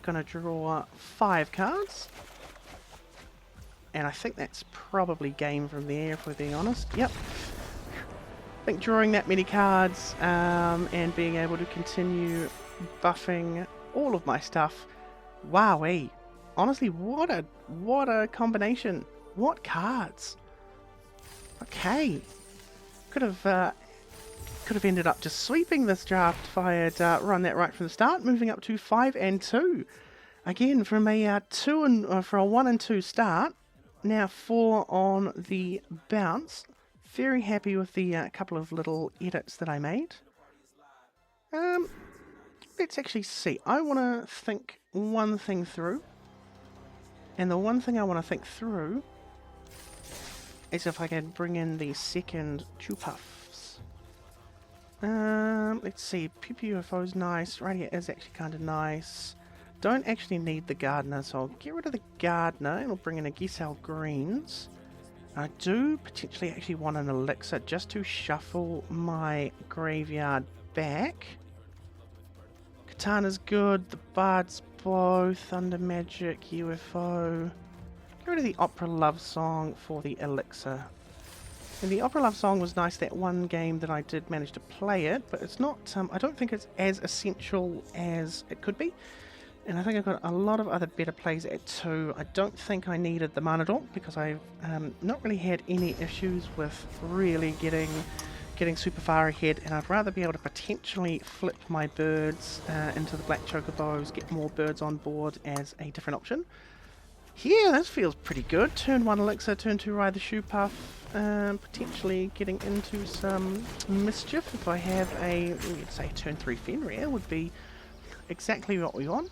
Gonna draw 5 cards. And I think that's probably game from there, if we're being honest. Yep. I think drawing that many cards and being able to continue buffing all of my stuff. Wowee. Honestly, what a combination. What cards. Okay. Could have ended up just sweeping this draft if I had run that right from the start, moving up to 5 and 2. Again, from a 1 and 2 start, now 4 on the bounce. Very happy with the couple of little edits that I made. Let's actually see. I want to think one thing through, and the one thing I want to think through is if I can bring in the second Chupuffs. Let's see. PP UFO is nice. Radio is actually kind of nice. Don't actually need the Gardener, so I'll get rid of the Gardener and I'll bring in a Giselle Greens. I do potentially actually want an Elixir just to shuffle my graveyard back. Katana's good. The Bard's Bow, Thunder Magic, UFO. Get rid of the Opera Love Song for the Elixir. And the Opera Love Song was nice that one game that I did manage to play it, but it's not, I don't think it's as essential as it could be. And I think I've got a lot of other better plays at 2. I don't think I needed the Mana Dork because I've not really had any issues with really getting super far ahead, and I'd rather be able to potentially flip my birds into the Black Chocobos, get more birds on board as a different option. Here, this feels pretty good. Turn 1 Elixir, turn 2 Ride the Shoepuff, potentially getting into some mischief. If I have a, let's say, turn 3 Fenrir would be exactly what we want.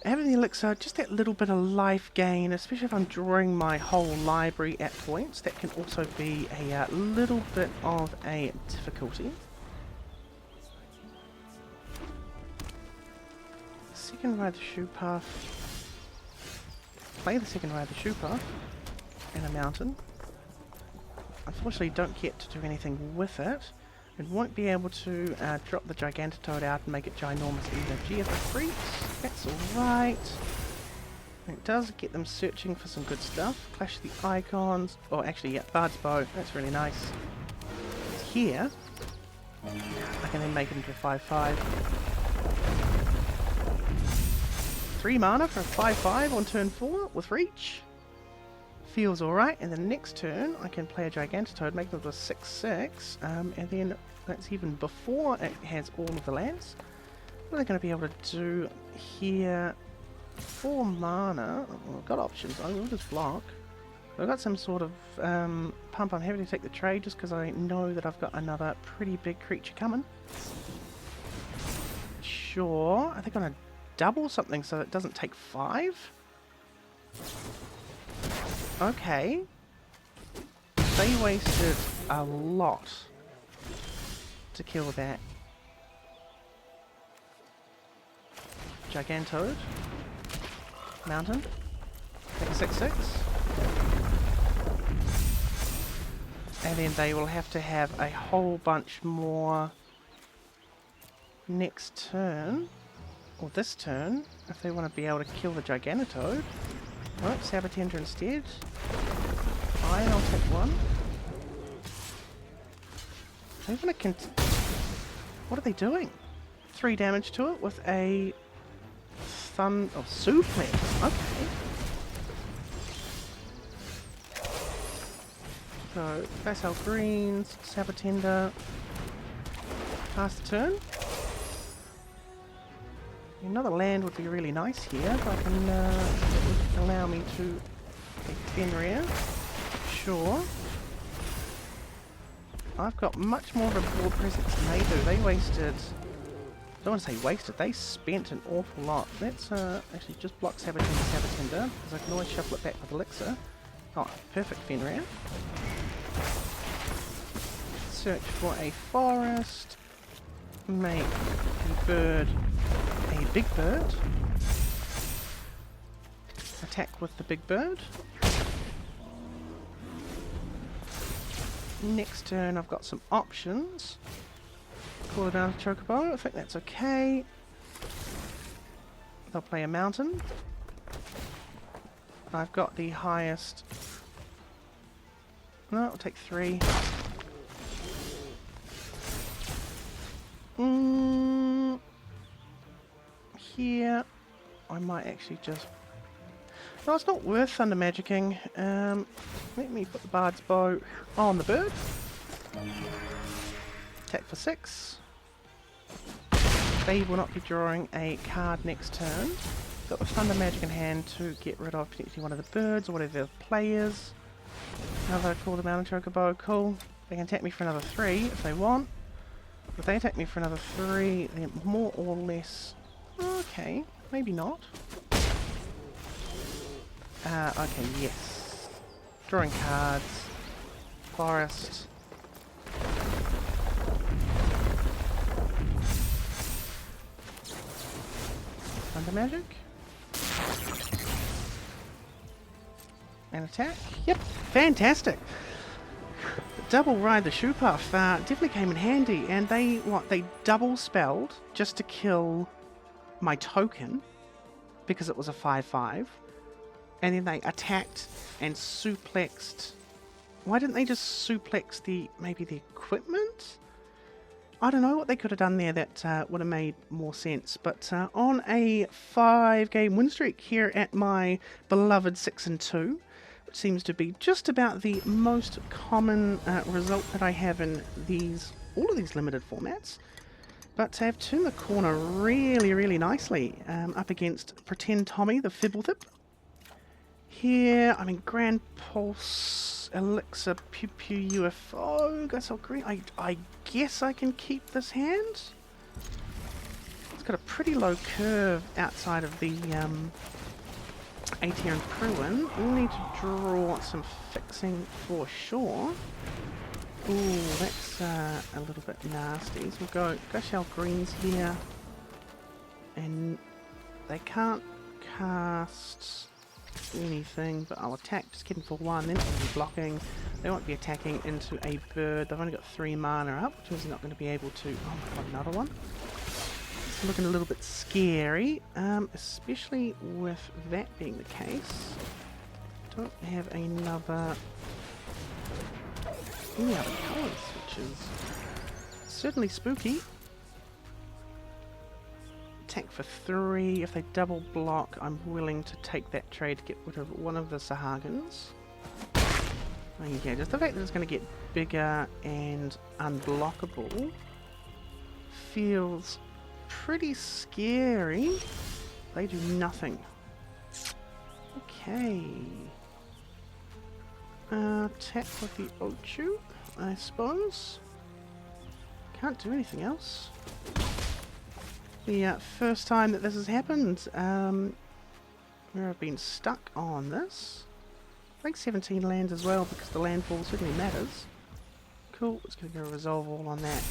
Having the Elixir, just that little bit of life gain, especially if I'm drawing my whole library at points, that can also be a little bit of a difficulty. Second Ride the Shoepuff. Play the second Ride the Shoepuff and a mountain. Unfortunately, don't get to do anything with it. It won't be able to drop the Gigantitoad out and make it ginormous either. GF freaks, that's alright. It does get them searching for some good stuff. Clash the Icons, or actually, yeah, Bard's Bow, that's really nice. Here, I can then make it into a 5/5. 3 mana for a 5/5 on turn 4 with reach. Feels alright, and the next turn I can play a Gigantitoad, make them to a 6/6, and then that's even before it has all of the lands. What are they going to be able to do here? 4 mana. Well, I've got options. I will just block. I've got some sort of pump. I'm happy to take the trade just because I know that I've got another pretty big creature coming. sure. Are they going to double something so it doesn't take 5? Okay. They wasted a lot to kill that Gigantoad. Mountain. Take 6/6. And then they will have to have a whole bunch more next turn, or this turn, if they want to be able to kill the Gigantoad. Oh, Sabatender instead. Fine, I'll take 1. They want to what are they doing? 3 damage to it with a suplex. Okay. So, Facile Greens, Sabatender. Pass the turn. Another land would be really nice here if I can that would allow me to take Fenrir. Sure. I've got much more of a board presence than they do. They wasted... I don't want to say wasted, they spent an awful lot. Let's actually just block Sabatender, because I can always shuffle it back with Elixir. Oh, perfect Fenrir. Search for a forest. Make a bird a big bird. Attack with the big bird. Next turn I've got some options. Call it down to Chocobo, I think that's okay. They'll play a mountain. I've got the highest... No, I'll take 3. Here, I might actually just... No, it's not worth Thunder Magicking. Let me put the Bard's Bow on the bird. Attack for 6. They will not be drawing a card next turn. Got the Thunder Magic in hand to get rid of potentially one of the birds or whatever the play is. Another Call the Mountain Chocobo, cool. They can attack me for another 3 if they want. If they attack me for another 3, they're more or less... Okay, maybe not. Okay, yes. Drawing cards. Forest. Thunder Magic. And attack. Yep, fantastic. Double Ride the Shoe Puff definitely came in handy, and they double spelled just to kill my token because it was a 5/5, and then they attacked and suplexed. Why didn't they just suplex maybe the equipment? I don't know what they could have done there that would have made more sense, but on a 5-game win streak here at my beloved 6-2, which seems to be just about the most common result that I have in all of these limited formats. But I've turned the corner really, really nicely up against Pretend Tommy, the Fibblethip. Here, I'm in Grand Pulse, Elixir, Pew Pew, UFO, Guess I'll Green. I guess I can keep this hand. It's got a pretty low curve outside of the A-tier and Pruin. We'll need to draw some fixing for sure. Ooh, that's a little bit nasty. So we'll go Shell Greens here. And they can't cast anything, but I'll attack, just getting for 1, then they'll be blocking. They won't be attacking into a bird. They've only got 3 mana up, which means they're not going to be able to... Oh my god, another one. It's looking a little bit scary, especially with that being the case. Don't have any other colour switches. Certainly spooky. Attack for 3. If they double block, I'm willing to take that trade to get rid of one of the Sahagins. Okay, just the fact that it's going to get bigger and unblockable feels pretty scary. They do nothing. Okay. Attack with the Ochu, I suppose. Can't do anything else. the first time that this has happened. Where I've been stuck on this. I think 17 lands as well, because the landfall certainly matters. Cool, it's going to go resolve all on that.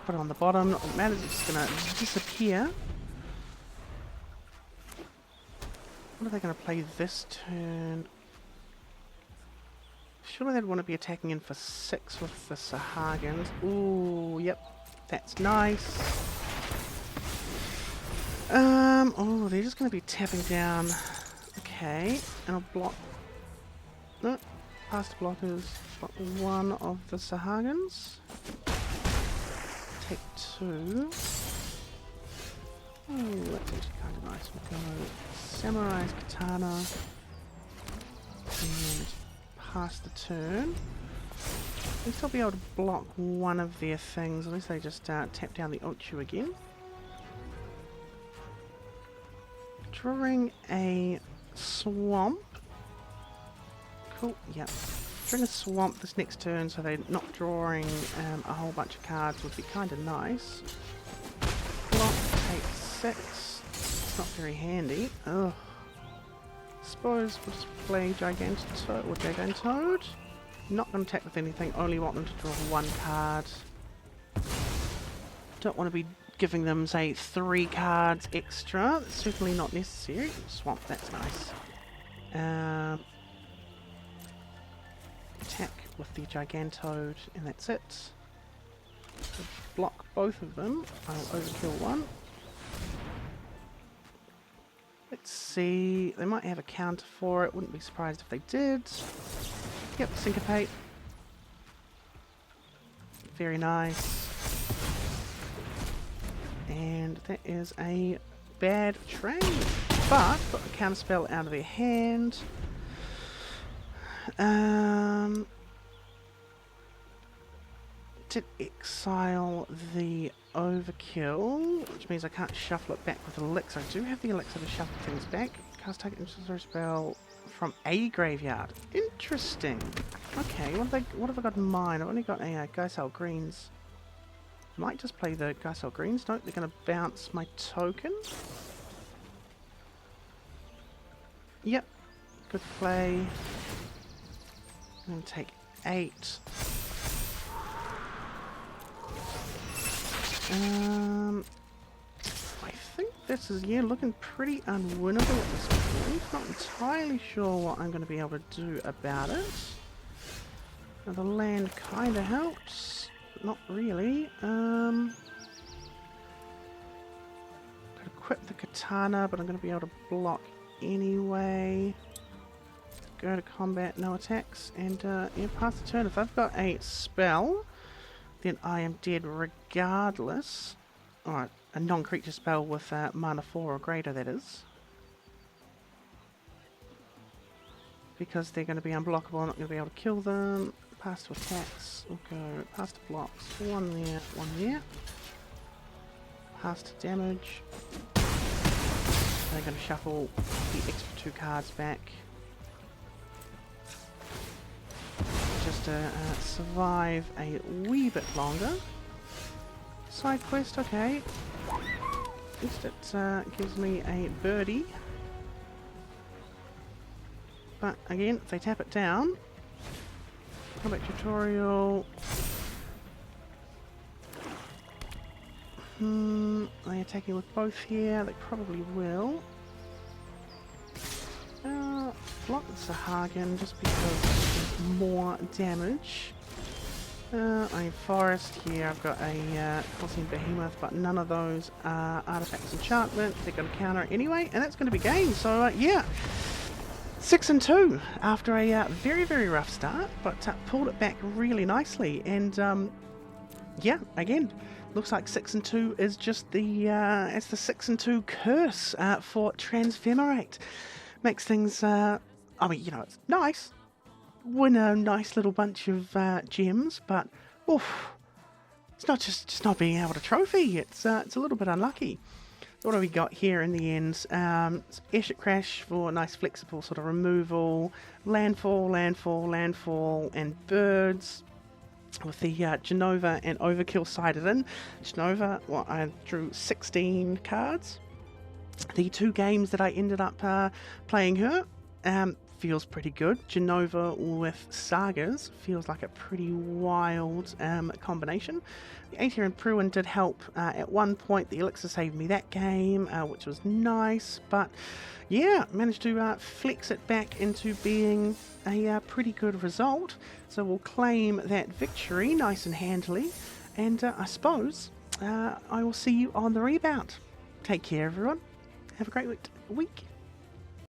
Put it on the bottom, not that it matters, it's going to disappear. What are they going to play this turn? Surely they'd want to be attacking in for 6 with the Sahagins. Ooh, yep, that's nice. Oh, they're just going to be tapping down. Okay, and I'll block. No, past blockers. Block 1 of the Sahagins. Take 2. Oh, that's actually kind of nice. We'll go Samurai's Katana. And pass the turn. At least I'll be able to block one of their things, unless they just tap down the Ochu again. Drawing a swamp. Cool, yep. Drawing a swamp this next turn so they're not drawing a whole bunch of cards would be kind of nice. Block, take 6. It's not very handy. Ugh. Suppose we'll just play Gigantoad or Gigantoad. Not going to attack with anything, only want them to draw 1 card. Don't want to be giving them, say, 3 cards extra. That's certainly not necessary. Swamp, that's nice. Attack with the Gigantoad, and that's it. So block both of them. I'll overkill one. Let's see. They might have a counter for it. Wouldn't be surprised if they did. Yep, Syncopate. Very nice. And that is a bad trade. But, got the counter spell out of their hand. Did exile the overkill, which means I can't shuffle it back with elixir. I do have the elixir to shuffle things back. Cast target intercessor spell from a graveyard. Interesting. Okay, what have I got in mind? I've only got a Geisel Greens. Might just play the Geisel Greens. Nope, they're going to bounce my token. Yep, good play. I'm going to take 8. I think this is, yeah, looking pretty unwinnable at this point. Not entirely sure what I'm going to be able to do about it. Now the land kind of helps, but not really. Could equip the katana, but I'm going to be able to block anyway. Go to combat, no attacks, and yeah, pass the turn. If I've got a spell, then I am dead regardless. Alright, a non-creature spell with mana 4 or greater, that is. Because they're going to be unblockable, I'm not going to be able to kill them. Pass to attacks, we'll go pass to blocks. 1 there, 1 there. Pass to damage. They're going to shuffle the extra 2 cards back. Just to survive a wee bit longer. Side quest, okay. At least it gives me a birdie. But again, if they tap it down, combat tutorial. Are they attacking with both here? They probably will. Block the Sahagin just because there's more damage. I have Forest here. I've got a Cosmic Behemoth, but none of those are artifacts enchantment. They're going to counter it anyway, and that's going to be game. So yeah, 6-2 after a very, very rough start, but pulled it back really nicely. And yeah, again, looks like 6-2 is just the it's the 6-2 curse for Transphemerate. Makes things, I mean, you know, it's nice. Win a nice little bunch of gems, but oof, it's not just not being able to trophy. It's a little bit unlucky. What have we got here in the end? Airship Crash for a nice flexible sort of removal. Landfall, landfall, landfall, and birds. with the Genova and Overkill sided in. Genova, well, I drew 16 cards. The 2 games that I ended up playing her feels pretty good. Genova with Sagas feels like a pretty wild combination. The Aether and Pruin did help at one point. The Elixir saved me that game, which was nice, but yeah, managed to flex it back into being a pretty good result. So we'll claim that victory nice and handily, and I suppose I will see you on the rebound. Take care, everyone. Have a great week.